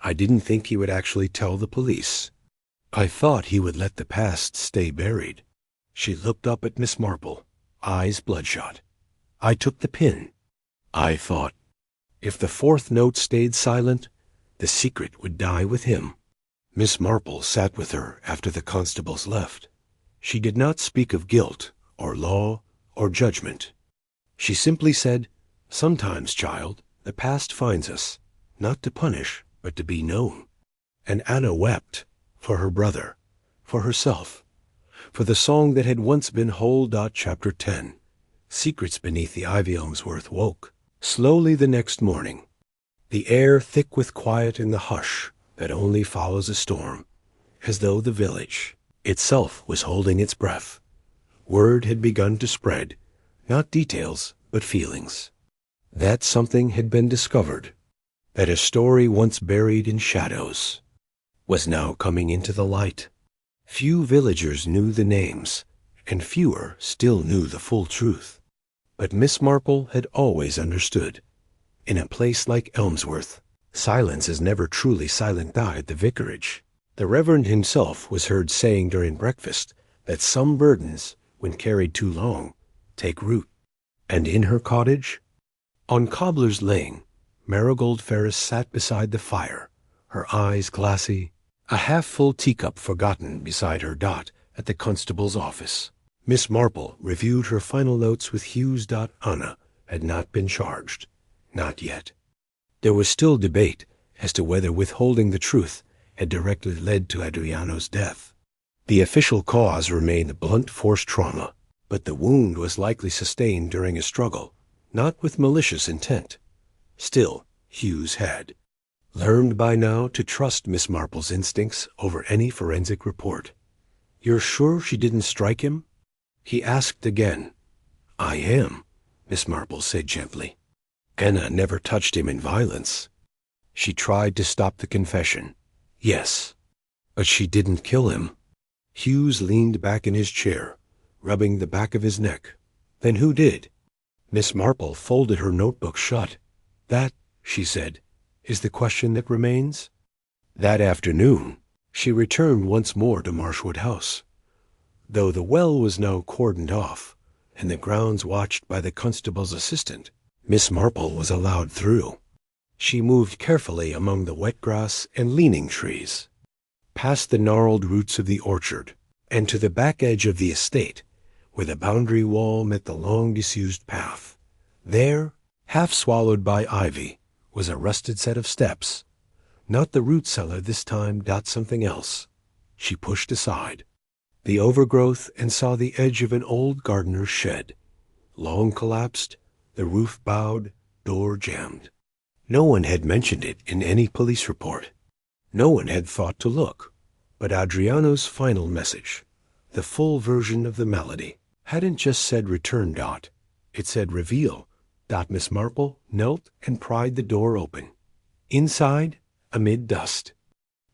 I didn't think he would actually tell the police. I thought he would let the past stay buried. She looked up at Miss Marple, eyes bloodshot. I took the pin. I thought, if the 4th note stayed silent, the secret would die with him. Miss Marple sat with her after the constables left. She did not speak of guilt, or law, or judgment. She simply said, sometimes, child, the past finds us, not to punish, but to be known. And Anna wept, for her brother, for herself, for the song that had once been whole. Chapter 10. Secrets beneath the ivy Elmsworth woke, slowly the next morning. The air thick with quiet in the hush that only follows a storm, as though the village itself was holding its breath. Word had begun to spread, not details, but feelings. That something had been discovered, that a story once buried in shadows was now coming into the light. Few villagers knew the names, and fewer still knew the full truth. But Miss Marple had always understood. In a place like Elmsworth, silence is never truly silent. At the vicarage, the Reverend himself was heard saying during breakfast that some burdens, when carried too long, take root. And in her cottage, on Cobbler's Lane, Marigold Ferris sat beside the fire, her eyes glassy, a half-full teacup forgotten beside her. At the constable's office, Miss Marple reviewed her final notes with Hughes. Anna had not been charged. Not yet. There was still debate as to whether withholding the truth had directly led to Adriano's death. The official cause remained blunt force trauma, but the wound was likely sustained during a struggle, not with malicious intent. Still, Hughes had learned by now to trust Miss Marple's instincts over any forensic report. You're sure she didn't strike him? He asked again. I am, Miss Marple said gently. Anna never touched him in violence. She tried to stop the confession. Yes, but she didn't kill him. Hughes leaned back in his chair, rubbing the back of his neck. Then who did? Miss Marple folded her notebook shut. That, she said, is the question that remains. That afternoon, she returned once more to Marshwood House. Though the well was now cordoned off, and the grounds watched by the constable's assistant, Miss Marple was allowed through. She moved carefully among the wet grass and leaning trees, past the gnarled roots of the orchard, and to the back edge of the estate, where the boundary wall met the long disused path. There, half swallowed by ivy, was a rusted set of steps. Not the root cellar this time, something else. She pushed aside the overgrowth and saw the edge of an old gardener's shed. Long collapsed, the roof bowed, door jammed. No one had mentioned it in any police report. No one had thought to look. But Adriano's final message, the full version of the melody, hadn't just said return. It said reveal. Miss Marple knelt and pried the door open. Inside, amid dust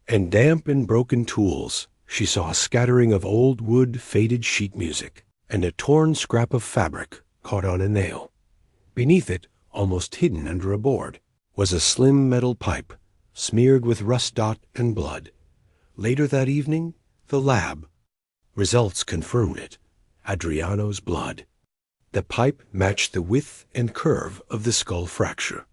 and damp and broken tools, she saw a scattering of old wood, faded sheet music, and a torn scrap of fabric caught on a nail. Beneath it, almost hidden under a board, was a slim metal pipe, smeared with rust and blood. Later that evening, the lab. Results confirmed it. Adriano's blood. The pipe matched the width and curve of the skull fracture.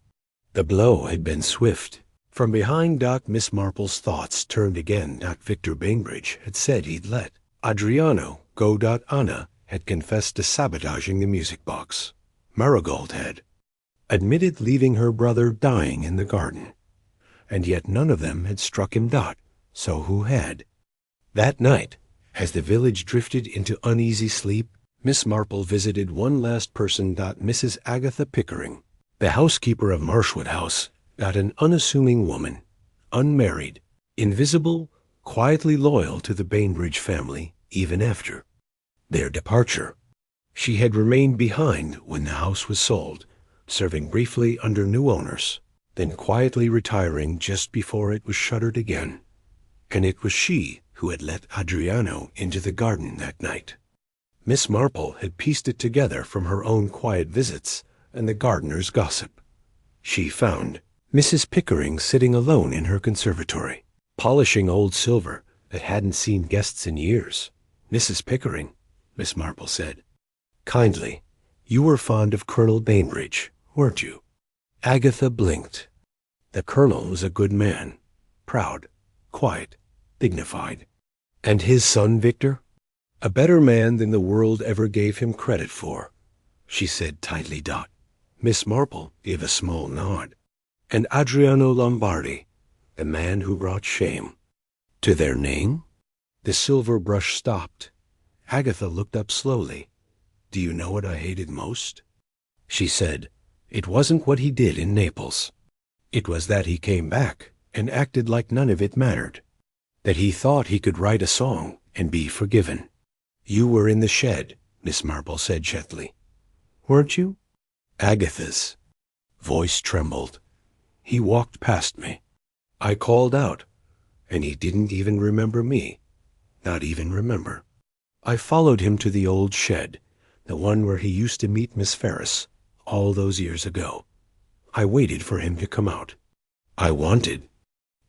The blow had been swift. From behind Miss Marple's thoughts turned again. Victor Bainbridge had said he'd let Adriano go. Anna had confessed to sabotaging the music box. Marigold had admitted leaving her brother dying in the garden. And yet none of them had struck him. So who had? That night, as the village drifted into uneasy sleep, Miss Marple visited one last person. Mrs. Agatha Pickering, the housekeeper of Marshwood House, an unassuming woman, unmarried, invisible, quietly loyal to the Bainbridge family even after their departure. She had remained behind when the house was sold, serving briefly under new owners, then quietly retiring just before it was shuttered again. And it was she who had let Adriano into the garden that night. Miss Marple had pieced it together from her own quiet visits and the gardener's gossip. She found Mrs. Pickering sitting alone in her conservatory, polishing old silver that hadn't seen guests in years. Mrs. Pickering, Miss Marple said, kindly, you were fond of Colonel Bainbridge, weren't you? Agatha blinked. The colonel was a good man, proud, quiet, dignified. And his son Victor? A better man than the world ever gave him credit for, she said tightly. Miss Marple gave a small nod. And Adriano Lombardi, the man who brought shame to their name? The silver brush stopped. Agatha looked up slowly. Do you know what I hated most? She said, it wasn't what he did in Naples. It was that he came back and acted like none of it mattered. That he thought he could write a song and be forgiven. You were in the shed, Miss Marple said gently. Weren't you? Agatha's voice trembled. He walked past me. I called out, and he didn't even remember me. Not even remember. I followed him to the old shed, the one where he used to meet Miss Ferris all those years ago. I waited for him to come out. I wanted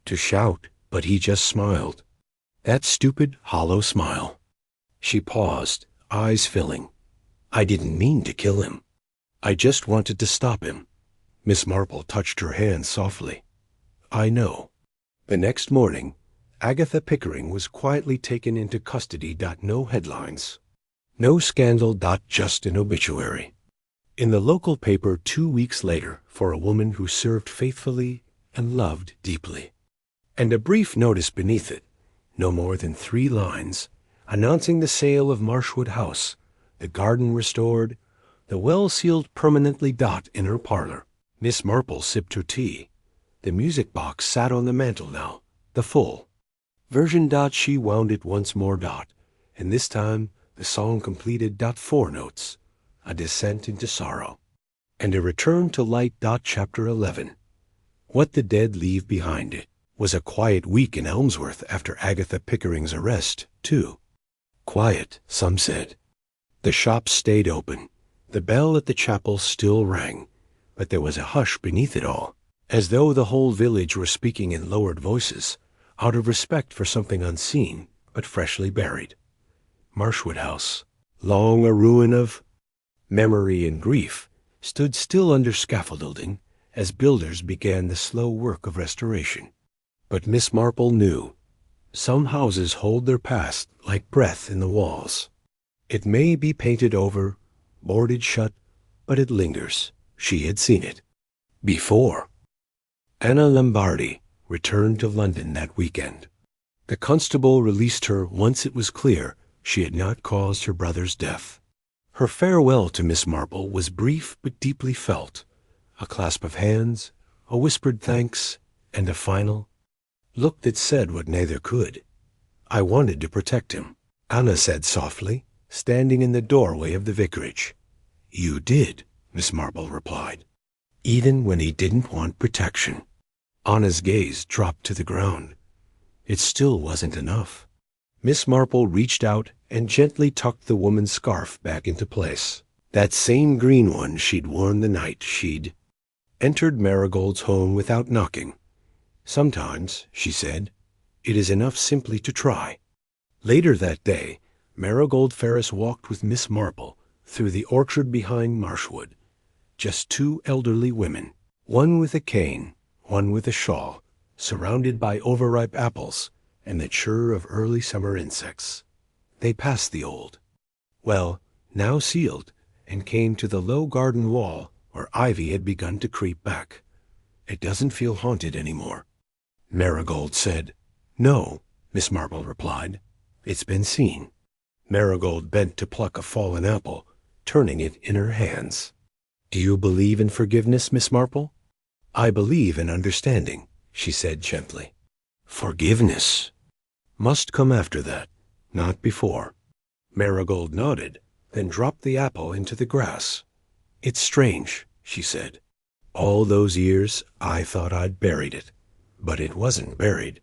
to shout, but he just smiled. That stupid, hollow smile. She paused, eyes filling. I didn't mean to kill him. I just wanted to stop him. Miss Marple touched her hand softly. I know. The next morning, Agatha Pickering was quietly taken into custody. No headlines. No scandal. Just an obituary. In the local paper 2 weeks later for a woman who served faithfully and loved deeply. And a brief notice beneath it, no more than 3 lines, announcing the sale of Marshwood House, the garden restored, the well sealed permanently. In her parlor, Miss Marple sipped her tea. The music box sat on the mantel now, the full version. She wound it once more. And this time The song completed. 4 notes, a descent into sorrow, and a return to light. Chapter 11. What the Dead Leave Behind. It was a quiet week in Elmsworth after Agatha Pickering's arrest, too. Quiet, some said. The shops stayed open. The bell at the chapel still rang, but there was a hush beneath it all, as though the whole village were speaking in lowered voices, out of respect for something unseen but freshly buried. Marshwood House, long a ruin of memory and grief, stood still under scaffolding as builders began the slow work of restoration. But Miss Marple knew. Some houses hold their past like breath in the walls. It may be painted over, boarded shut, but it lingers. She had seen it before. Anna Lombardi returned to London that weekend. The constable released her once it was clear she had not caused her brother's death. Her farewell to Miss Marple was brief but deeply felt. A clasp of hands, a whispered thanks, and a final look that said what neither could. "I wanted to protect him," Anna said softly, standing in the doorway of the vicarage. "You did," Miss Marple replied, "even when he didn't want protection." Anna's gaze dropped to the ground. It still wasn't enough. Miss Marple reached out and gently tucked the woman's scarf back into place. That same green one she'd worn the night she'd entered Marigold's home without knocking. "Sometimes," she said, "it is enough simply to try." Later that day, Marigold Ferris walked with Miss Marple through the orchard behind Marshwood. Just 2 elderly women, one with a cane, one with a shawl, surrounded by overripe apples and the chirr of early summer insects. They passed the old, now sealed, and came to the low garden wall where ivy had begun to creep back. "It doesn't feel haunted anymore," Marigold said. "No," Miss Marple replied. "It's been seen." Marigold bent to pluck a fallen apple, turning it in her hands. "Do you believe in forgiveness, Miss Marple?" "I believe in understanding," she said gently. "Forgiveness must come after that, not before." Marigold nodded, then dropped the apple into the grass. "It's strange," she said. "All those years I thought I'd buried it, but it wasn't buried.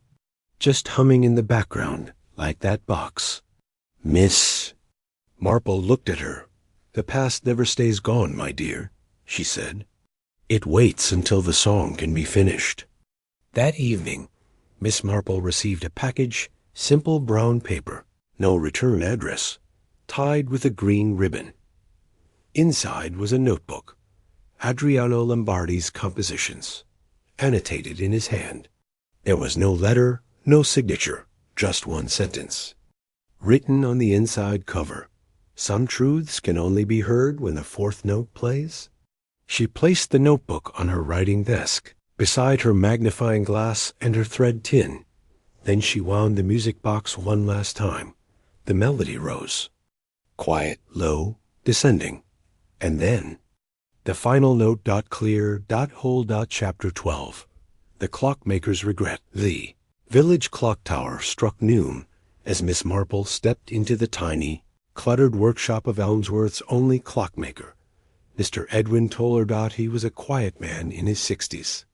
Just humming in the background, like that box." Miss Marple looked at her. "The past never stays gone, my dear," she said. "It waits until the song can be finished." That evening, Miss Marple received a package, simple brown paper, no return address, tied with a green ribbon. Inside was a notebook, Adriano Lombardi's compositions, annotated in his hand. There was no letter, no signature, just one sentence. Written on the inside cover, "Some truths can only be heard when the 4th note plays." She placed the notebook on her writing desk, beside her magnifying glass and her thread tin. Then she wound the music box one last time. The melody rose. Quiet, low, descending. And then the final note. Clear. Whole. Chapter 12. The Clockmaker's Regret. The village clock tower struck noon as Miss Marple stepped into the tiny, cluttered workshop of Elmsworth's only clockmaker, Mr. Edwin Toller. He was a quiet man in his 60s,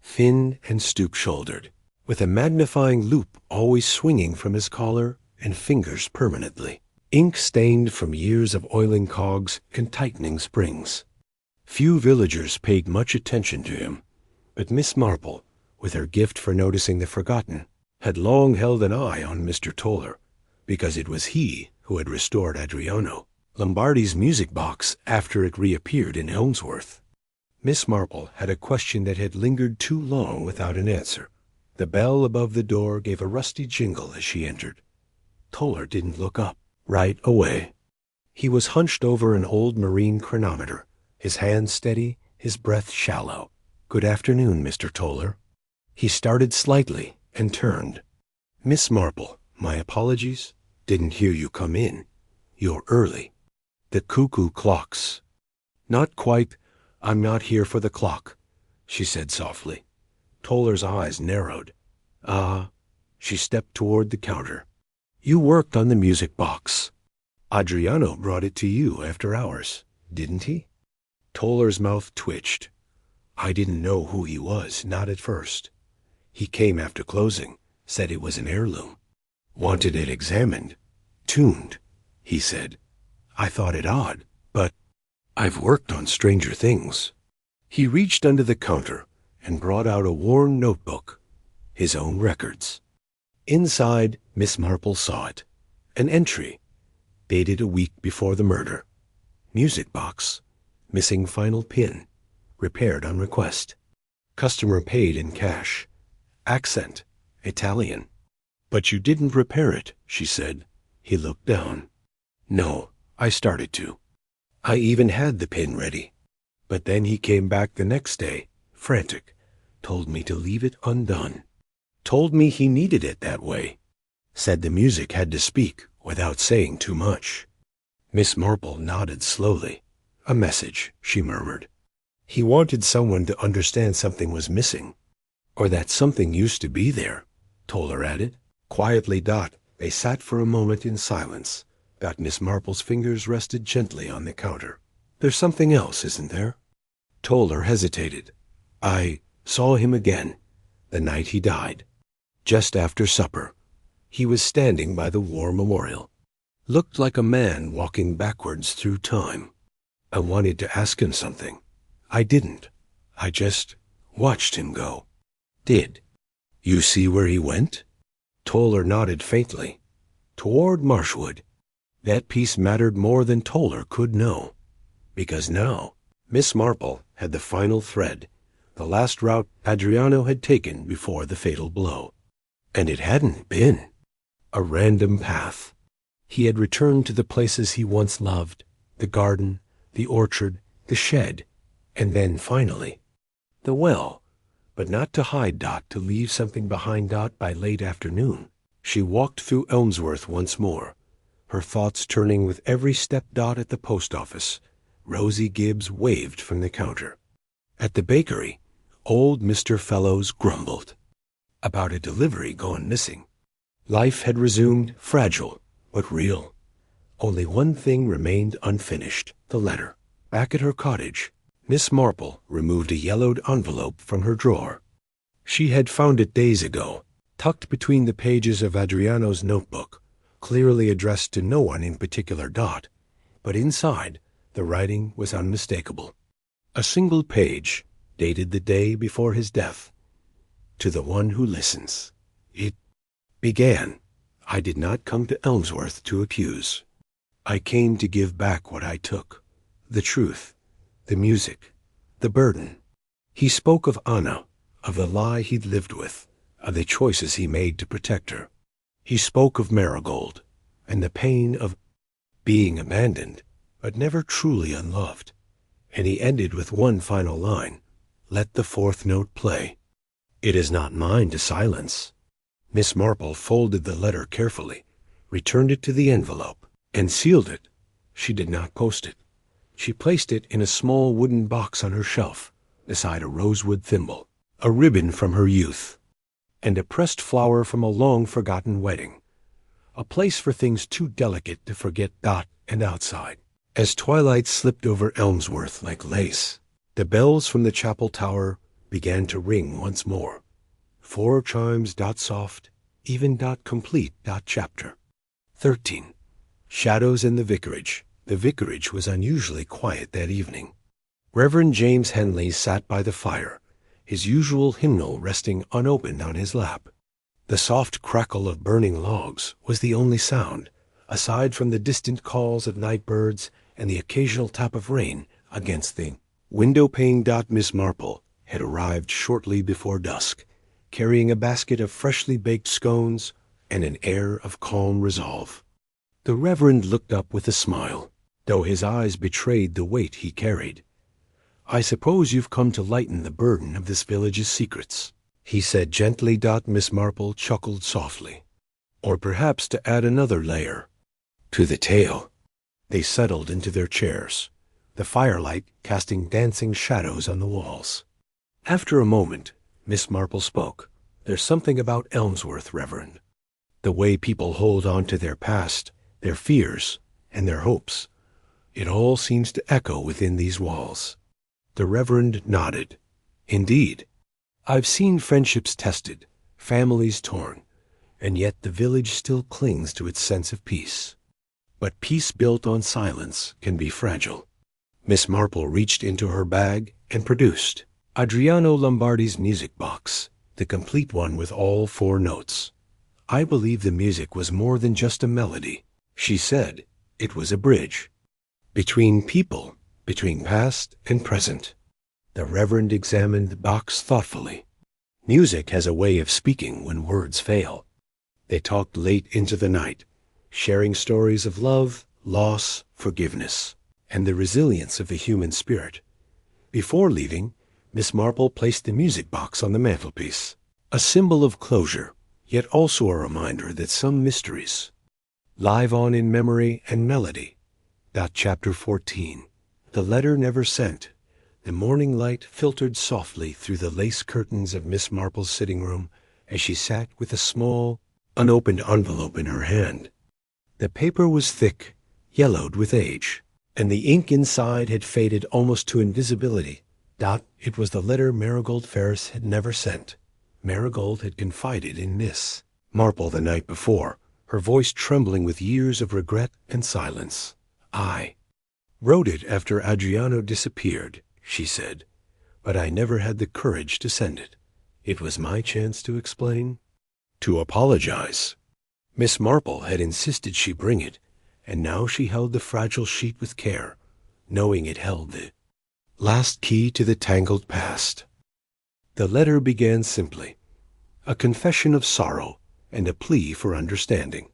thin and stoop-shouldered, with a magnifying loop always swinging from his collar and fingers permanently, ink-stained from years of oiling cogs and tightening springs. Few villagers paid much attention to him, but Miss Marple, with her gift for noticing the forgotten, had long held an eye on Mr. Toller, because it was he who had restored Adriano Lombardi's music box after it reappeared in Elmsworth. Miss Marple had a question that had lingered too long without an answer. The bell above the door gave a rusty jingle as she entered. Toller didn't look up right away. He was hunched over an old marine chronometer, his hand steady, his breath shallow. "Good afternoon, Mr. Toller." He started slightly and turned. "Miss Marple, my apologies. Didn't hear you come in. You're early." "The cuckoo clocks." "Not quite. I'm not here for the clock," she said softly. Toller's eyes narrowed. She stepped toward the counter. "You worked on the music box." Adriano brought it to you after hours, didn't he? Toller's mouth twitched. I didn't know who he was, not at first. He came after closing, said it was an heirloom. Wanted it examined, tuned, he said. I thought it odd, but I've worked on stranger things. He reached under the counter and brought out a worn notebook, his own records. Inside, Miss Marple saw it. An entry, dated a week before the murder. Music box, missing final pin, repaired on request. Customer paid in cash. Accent, Italian. But you didn't repair it, she said. He looked down. No, I started to. I even had the pin ready. But then he came back the next day, frantic, told me to leave it undone. Told me he needed it that way. Said the music had to speak without saying too much. Miss Marple nodded slowly. A message, she murmured. He wanted someone to understand something was missing. Or that something used to be there, Toller added. Quietly, they sat for a moment in silence. Miss Marple's fingers rested gently on the counter. There's something else, isn't there? Toller hesitated. I saw him again, the night he died. Just after supper. He was standing by the war memorial. Looked like a man walking backwards through time. I wanted to ask him something. I didn't. I just watched him go. Did you see where he went? Toller nodded faintly. Toward Marshwood. That piece mattered more than Toller could know. Because now, Miss Marple had the final thread, the last route Adriano had taken before the fatal blow. And it hadn't been a random path. He had returned to the places he once loved, the garden, the orchard, the shed, and then, finally, the well. But not to hide to leave something behind by late afternoon. She walked through Elmsworth once more, her thoughts turning with every step at the post office. Rosie Gibbs waved from the counter. At the bakery, old Mr. Fellows grumbled about a delivery gone missing. Life had resumed, fragile, but real. Only one thing remained unfinished, the letter. Back at her cottage, Miss Marple removed a yellowed envelope from her drawer. She had found it days ago, tucked between the pages of Adriano's notebook, clearly addressed to no one in particular. But inside, the writing was unmistakable. A single page, dated the day before his death. To the one who listens. It began, I did not come to Elmsworth to accuse. I came to give back what I took. The truth, the music, the burden. He spoke of Anna, of the lie he'd lived with, of the choices he made to protect her. He spoke of Marigold, and the pain of being abandoned, but never truly unloved. And he ended with one final line, let the fourth note play. It is not mine to silence. Miss Marple folded the letter carefully, returned it to the envelope, and sealed it. She did not post it. She placed it in a small wooden box on her shelf, beside a rosewood thimble, a ribbon from her youth, and a pressed flower from a long-forgotten wedding. A place for things too delicate to forget and outside. As twilight slipped over Elmsworth like lace, the bells from the chapel tower began to ring once more. 4 chimes soft, even complete chapter. 13. Shadows in the vicarage. The vicarage was unusually quiet that evening. Reverend James Henley sat by the fire, his usual hymnal resting unopened on his lap. The soft crackle of burning logs was the only sound, aside from the distant calls of night birds and the occasional tap of rain against the window-pane. Miss Marple had arrived shortly before dusk, carrying a basket of freshly baked scones and an air of calm resolve. The Reverend looked up with a smile, though his eyes betrayed the weight he carried. I suppose you've come to lighten the burden of this village's secrets, he said gently. Miss Marple chuckled softly. Or perhaps to add another layer to the tale. They settled into their chairs, the firelight casting dancing shadows on the walls. After a moment, Miss Marple spoke. There's something about Elmsworth, Reverend. The way people hold on to their past, their fears, and their hopes. It all seems to echo within these walls." The Reverend nodded. "Indeed. I've seen friendships tested, families torn, and yet the village still clings to its sense of peace. But peace built on silence can be fragile." Miss Marple reached into her bag and produced Adriano Lombardi's music box, the complete one with all 4 notes. "I believe the music was more than just a melody," she said. "It was a bridge. Between people, between past and present." The Reverend examined the box thoughtfully. Music has a way of speaking when words fail. They talked late into the night, sharing stories of love, loss, forgiveness, and the resilience of the human spirit. Before leaving, Miss Marple placed the music box on the mantelpiece, a symbol of closure, yet also a reminder that some mysteries live on in memory and melody. Chapter 14. The Letter Never Sent. The morning light filtered softly through the lace curtains of Miss Marple's sitting room as she sat with a small, unopened envelope in her hand. The paper was thick, yellowed with age, and the ink inside had faded almost to invisibility. It was the letter Marigold Ferris had never sent. Marigold had confided in Miss Marple the night before, her voice trembling with years of regret and silence. "I wrote it after Adriano disappeared," she said, "but I never had the courage to send it. It was my chance to explain, to apologize." Miss Marple had insisted she bring it, and now she held the fragile sheet with care, knowing it held the last key to the tangled past. The letter began simply, a confession of sorrow and a plea for understanding.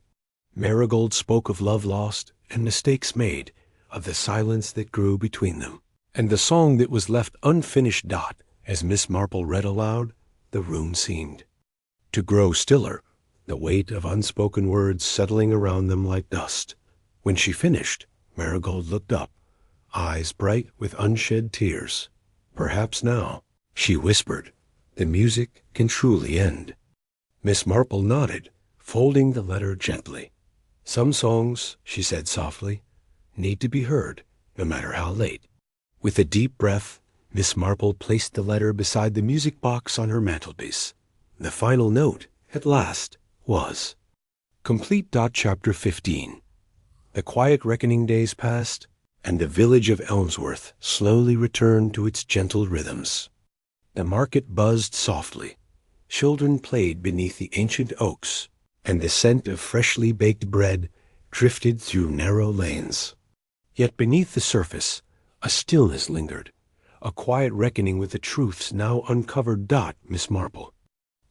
Marigold spoke of love lost and mistakes made, of the silence that grew between them, and the song that was left unfinished. As Miss Marple read aloud, the room seemed to grow stiller, the weight of unspoken words settling around them like dust. When she finished, Marigold looked up, eyes bright with unshed tears. "Perhaps now," she whispered, "the music can truly end." Miss Marple nodded, folding the letter gently. "Some songs," she said softly, "need to be heard, no matter how late." With a deep breath, Miss Marple placed the letter beside the music box on her mantelpiece. The final note, at last, was complete. Chapter 15. The quiet reckoning days passed, and the village of Elmsworth slowly returned to its gentle rhythms. The market buzzed softly. Children played beneath the ancient oaks, and the scent of freshly baked bread drifted through narrow lanes. Yet beneath the surface, a stillness lingered, a quiet reckoning with the truths now uncovered. Miss Marple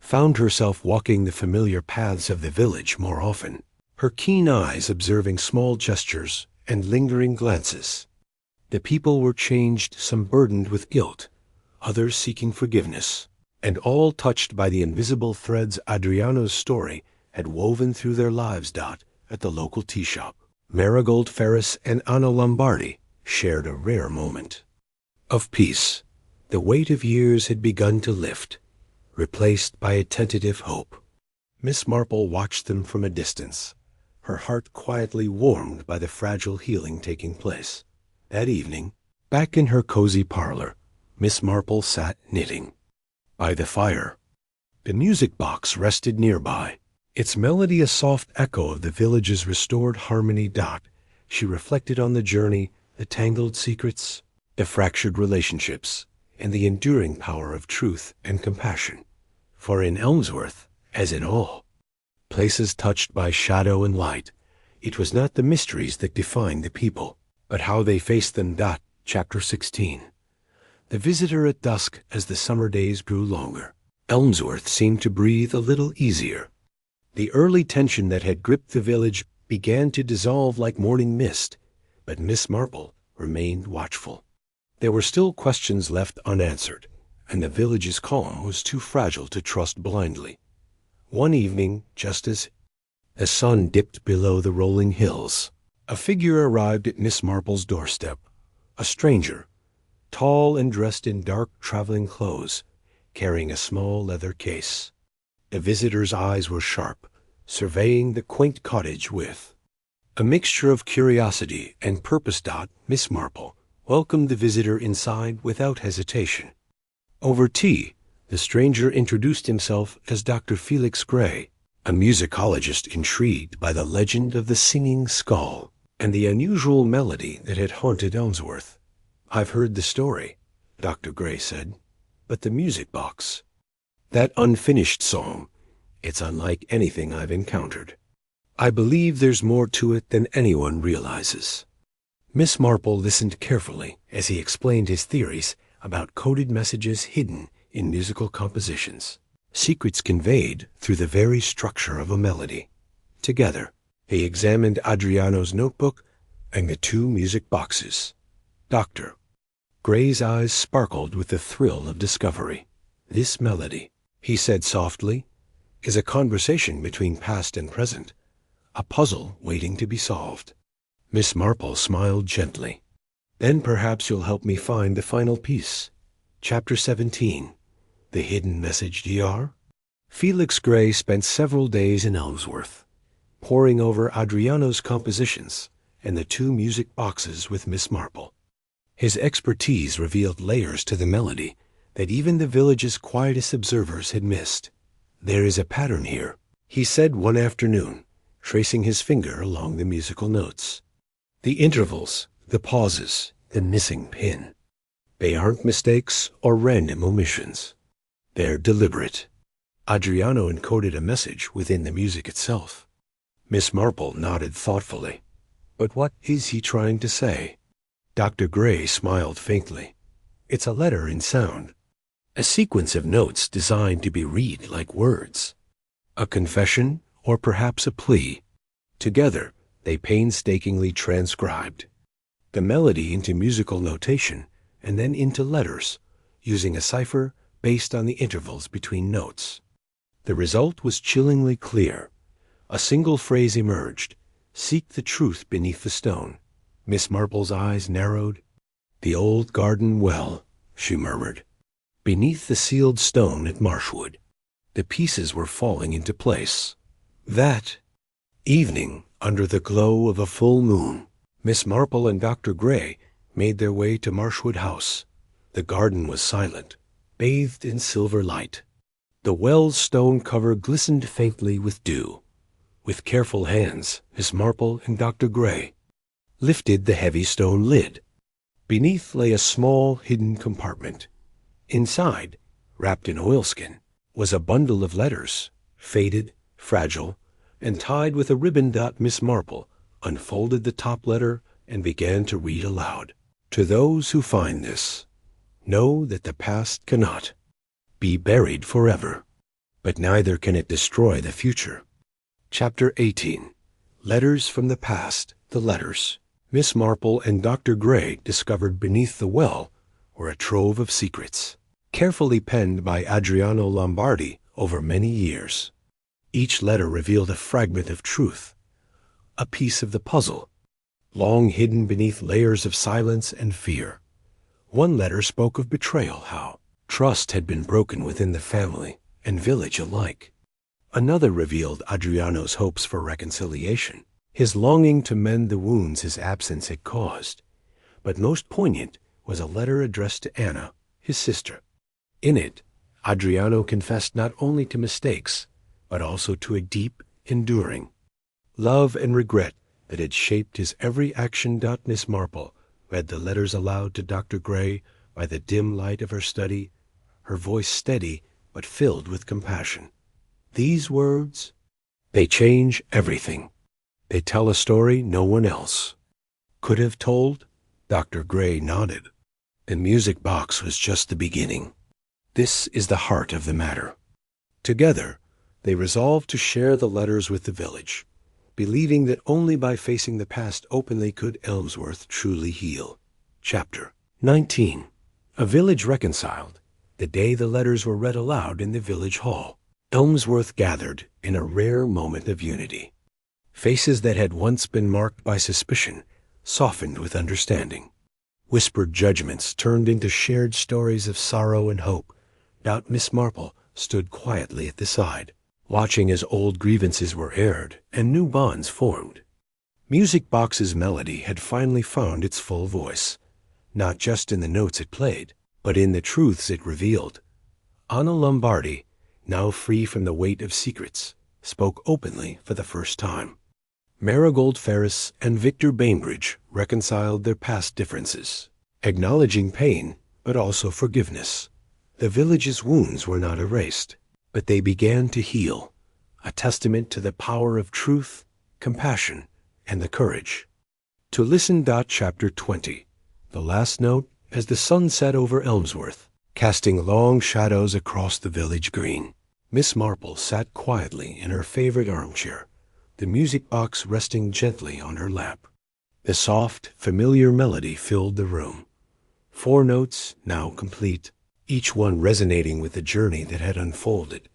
found herself walking the familiar paths of the village more often, her keen eyes observing small gestures and lingering glances. The people were changed, some burdened with guilt, others seeking forgiveness, and all touched by the invisible threads Adriano's story had woven through their lives. At the local tea shop, Marigold Ferris and Anna Lombardi shared a rare moment of peace. The weight of years had begun to lift, replaced by a tentative hope. Miss Marple watched them from a distance, her heart quietly warmed by the fragile healing taking place. That evening, back in her cozy parlor, Miss Marple sat knitting. By the fire, the music box rested nearby, its melody a soft echo of the village's restored harmony. She reflected on the journey, the tangled secrets, the fractured relationships, and the enduring power of truth and compassion. For in Elmsworth, as in all places touched by shadow and light, it was not the mysteries that defined the people, but how they faced them. Chapter 16. The visitor at dusk. As the summer days grew longer, Elmsworth seemed to breathe a little easier. The early tension that had gripped the village began to dissolve like morning mist, but Miss Marple remained watchful. There were still questions left unanswered, and the village's calm was too fragile to trust blindly. One evening, just as the sun dipped below the rolling hills, a figure arrived at Miss Marple's doorstep, a stranger, tall and dressed in dark traveling clothes, carrying a small leather case. The visitor's eyes were sharp, surveying the quaint cottage with A mixture of curiosity and purpose. Miss Marple welcomed the visitor inside without hesitation. Over tea, the stranger introduced himself as Dr. Felix Gray, a musicologist intrigued by the legend of the singing skull and the unusual melody that had haunted Elmsworth. "I've heard the story," Dr. Gray said, "but the music box, that unfinished song, it's unlike anything I've encountered. I believe there's more to it than anyone realizes." Miss Marple listened carefully as he explained his theories about coded messages hidden in musical compositions, secrets conveyed through the very structure of a melody. Together, they examined Adriano's notebook and the two music boxes. Dr. Gray's eyes sparkled with the thrill of discovery. "This melody," he said softly, "is a conversation between past and present, a puzzle waiting to be solved." Miss Marple smiled gently. "Then perhaps you'll help me find the final piece. Chapter 17, The Hidden Message. Dr. Felix Gray spent several days in Elmsworth, poring over Adriano's compositions and the two music boxes with Miss Marple. His expertise revealed layers to the melody that even the village's quietest observers had missed. "There is a pattern here," he said one afternoon, tracing his finger along the musical notes. "The intervals, the pauses, the missing pin. They aren't mistakes or random omissions. They're deliberate." Adriano encoded a message within the music itself. Miss Marple nodded thoughtfully. "But what is he trying to say?" Dr. Gray smiled faintly. "It's a letter in sound, a sequence of notes designed to be read like words. A confession or perhaps a plea. Together, they painstakingly transcribed the melody into musical notation and then into letters, using a cipher based on the intervals between notes. The result was chillingly clear. A single phrase emerged: "Seek the truth beneath the stone." Miss Marple's eyes narrowed. "The old garden well," she murmured, "beneath the sealed stone at Marshwood." The pieces were falling into place. That evening, under the glow of a full moon, Miss Marple and Dr. Gray made their way to Marshwood House. The garden was silent, bathed in silver light. The well's stone cover glistened faintly with dew. With careful hands, Miss Marple and Dr. Gray lifted the heavy stone lid. Beneath lay a small, hidden compartment. Inside, wrapped in oilskin, was a bundle of letters, faded, fragile, and tied with a ribbon. Miss Marple unfolded the top letter and began to read aloud. "To those who find this, know that the past cannot be buried forever, but neither can it destroy the future." Chapter 18, Letters from the Past. The letters Miss Marple and Dr. Gray discovered beneath the well were a trove of secrets, carefully penned by Adriano Lombardi over many years. Each letter revealed a fragment of truth, a piece of the puzzle, long hidden beneath layers of silence and fear. One letter spoke of betrayal, how trust had been broken within the family and village alike. Another revealed Adriano's hopes for reconciliation, his longing to mend the wounds his absence had caused. But most poignant was a letter addressed to Anna, his sister. In it, Adriano confessed not only to mistakes, but also to a deep, enduring love and regret that had shaped his every action. Miss Marple read the letters aloud to Dr. Gray by the dim light of her study, her voice steady but filled with compassion. "These words, they change everything. They tell a story no one else could have told." Dr. Gray nodded. "The music box was just the beginning. This is the heart of the matter." Together, they resolved to share the letters with the village, believing that only by facing the past openly could Elmsworth truly heal. Chapter 19, A Village Reconciled. The day the letters were read aloud in the village hall, Elmsworth gathered in a rare moment of unity. Faces that had once been marked by suspicion softened with understanding. Whispered judgments turned into shared stories of sorrow and hope. Miss Marple stood quietly at the side, watching as old grievances were aired and new bonds formed. Music Box's melody had finally found its full voice, not just in the notes it played, but in the truths it revealed. Anna Lombardi, now free from the weight of secrets, spoke openly for the first time. Marigold Ferris and Victor Bainbridge reconciled their past differences, acknowledging pain, but also forgiveness. The village's wounds were not erased, but they began to heal, a testament to the power of truth, compassion, and the courage. To listen. Chapter 20. The last note as the sun set over Elmsworth, casting long shadows across the village green. Miss Marple sat quietly in her favorite armchair, the music box resting gently on her lap. The soft, familiar melody filled the room. 4 notes, now complete, each one resonating with the journey that had unfolded.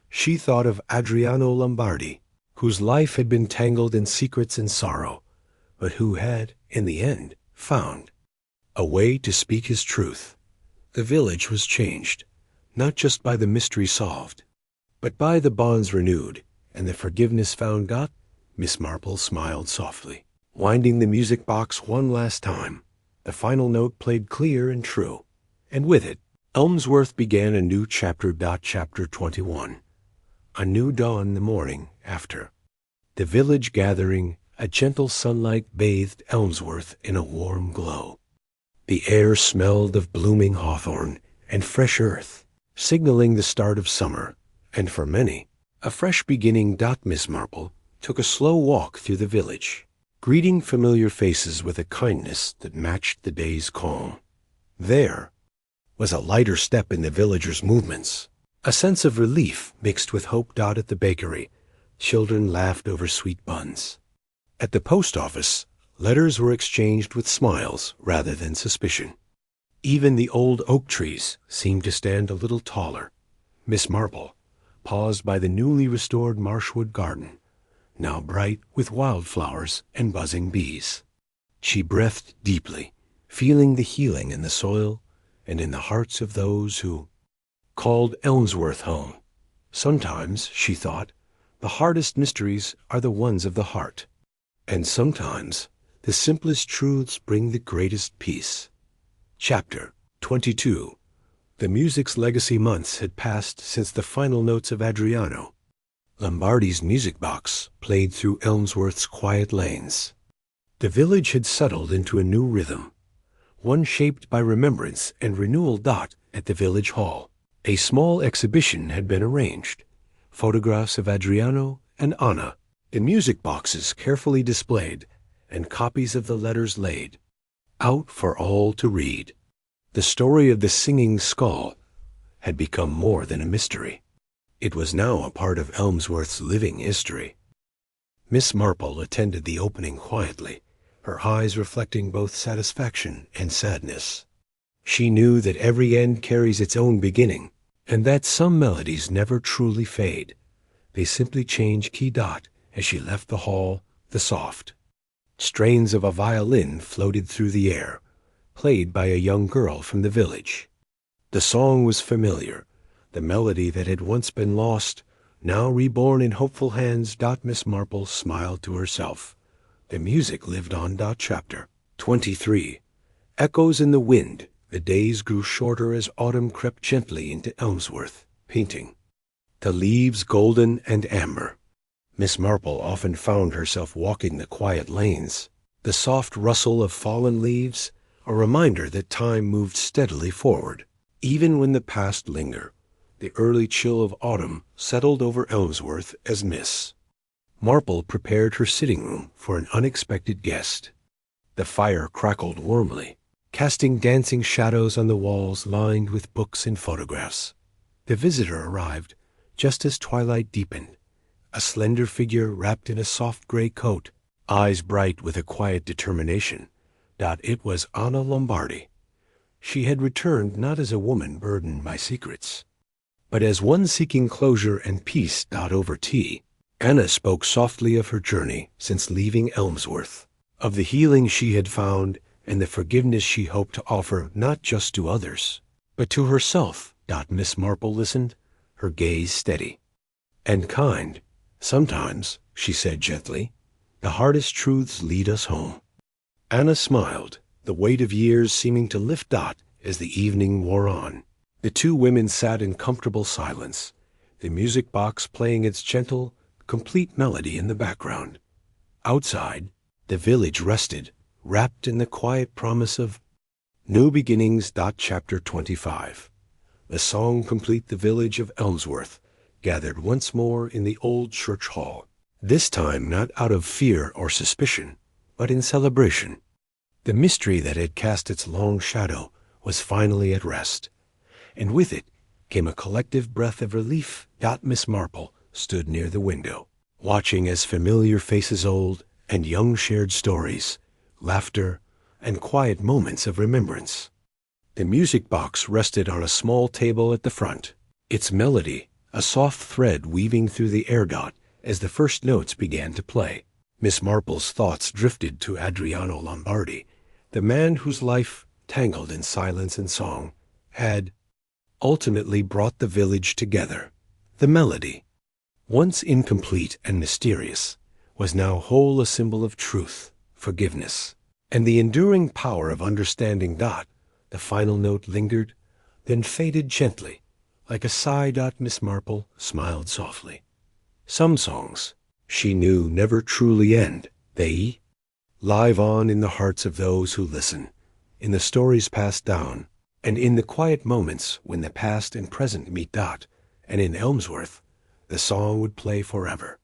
She thought of Adriano Lombardi, whose life had been tangled in secrets and sorrow, but who had, in the end, found a way to speak his truth. The village was changed, not just by the mystery solved, but by the bonds renewed and the forgiveness found. Miss Marple smiled softly, winding the music box one last time. The final note played clear and true, and with it, Elmsworth began a new chapter. Chapter 21. A new dawn the morning after. The village gathering, a gentle sunlight bathed Elmsworth in a warm glow. The air smelled of blooming hawthorn and fresh earth, signaling the start of summer, and for many, a fresh beginning. Miss Marple took a slow walk through the village, greeting familiar faces with a kindness that matched the day's calm. There was a lighter step in the villagers' movements, a sense of relief mixed with hope. At the bakery, children laughed over sweet buns. At the post office, letters were exchanged with smiles rather than suspicion. Even the old oak trees seemed to stand a little taller. Miss Marple paused by the newly restored Marshwood garden, now bright with wildflowers and buzzing bees. She breathed deeply, feeling the healing in the soil and in the hearts of those who called Elmsworth home. Sometimes, she thought, the hardest mysteries are the ones of the heart, and sometimes the simplest truths bring the greatest peace. Chapter 22. The music's legacy months had passed since the final notes of Adriano Lombardi's music box played through Elmsworth's quiet lanes. The village had settled into a new rhythm, one shaped by remembrance and renewal. At the village hall, a small exhibition had been arranged, photographs of Adriano and Anna, the music boxes carefully displayed, and copies of the letters laid out for all to read. The story of the singing skull had become more than a mystery. It was now a part of Elmsworth's living history. Miss Marple attended the opening quietly, her eyes reflecting both satisfaction and sadness. She knew that every end carries its own beginning, and that some melodies never truly fade. They simply change key. As she left the hall, the soft strains of a violin floated through the air, played by a young girl from the village. The song was familiar, the melody that had once been lost, now reborn in hopeful hands. Miss Marple smiled to herself. The music lived on. Chapter 23. Echoes in the wind. The days grew shorter as autumn crept gently into Elmsworth, painting the leaves golden and amber. Miss Marple often found herself walking the quiet lanes, the soft rustle of fallen leaves, a reminder that time moved steadily forward. Even when the past lingered, the early chill of autumn settled over Elmsworth as Miss Marple prepared her sitting room for an unexpected guest. The fire crackled warmly, casting dancing shadows on the walls lined with books and photographs. The visitor arrived just as twilight deepened, a slender figure wrapped in a soft gray coat, eyes bright with a quiet determination. It was Anna Lombardi. She had returned not as a woman burdened by secrets, but as one seeking closure and peace. Over tea, Anna spoke softly of her journey since leaving Elmsworth, of the healing she had found and the forgiveness she hoped to offer not just to others, but to herself. Miss Marple listened, her gaze steady and kind. Sometimes, she said gently, The hardest truths lead us home. Anna smiled, the weight of years seeming to lift Dot as the evening wore on. The two women sat in comfortable silence, the music box playing its gentle, complete melody in the background. Outside, the village rested, wrapped in the quiet promise of new beginnings. Chapter 25. The song complete the village of Elmsworth gathered once more in the old church hall, this time not out of fear or suspicion, but in celebration. The mystery that had cast its long shadow was finally at rest, and with it came a collective breath of relief. Miss Marple stood near the window, watching as familiar faces old and young shared stories, laughter, and quiet moments of remembrance. The music box rested on a small table at the front, its melody a soft thread weaving through the air. As the first notes began to play, Miss Marple's thoughts drifted to Adriano Lombardi, the man whose life, tangled in silence and song, had ultimately brought the village together. The melody, once incomplete and mysterious, was now whole, a symbol of truth, forgiveness, and the enduring power of understanding. The final note lingered, then faded gently, like a sigh. Miss Marple smiled softly. Some songs, she knew, never truly end. They live on in the hearts of those who listen, in the stories passed down, and in the quiet moments when the past and present meet. And in Elmsworth, the song would play forever.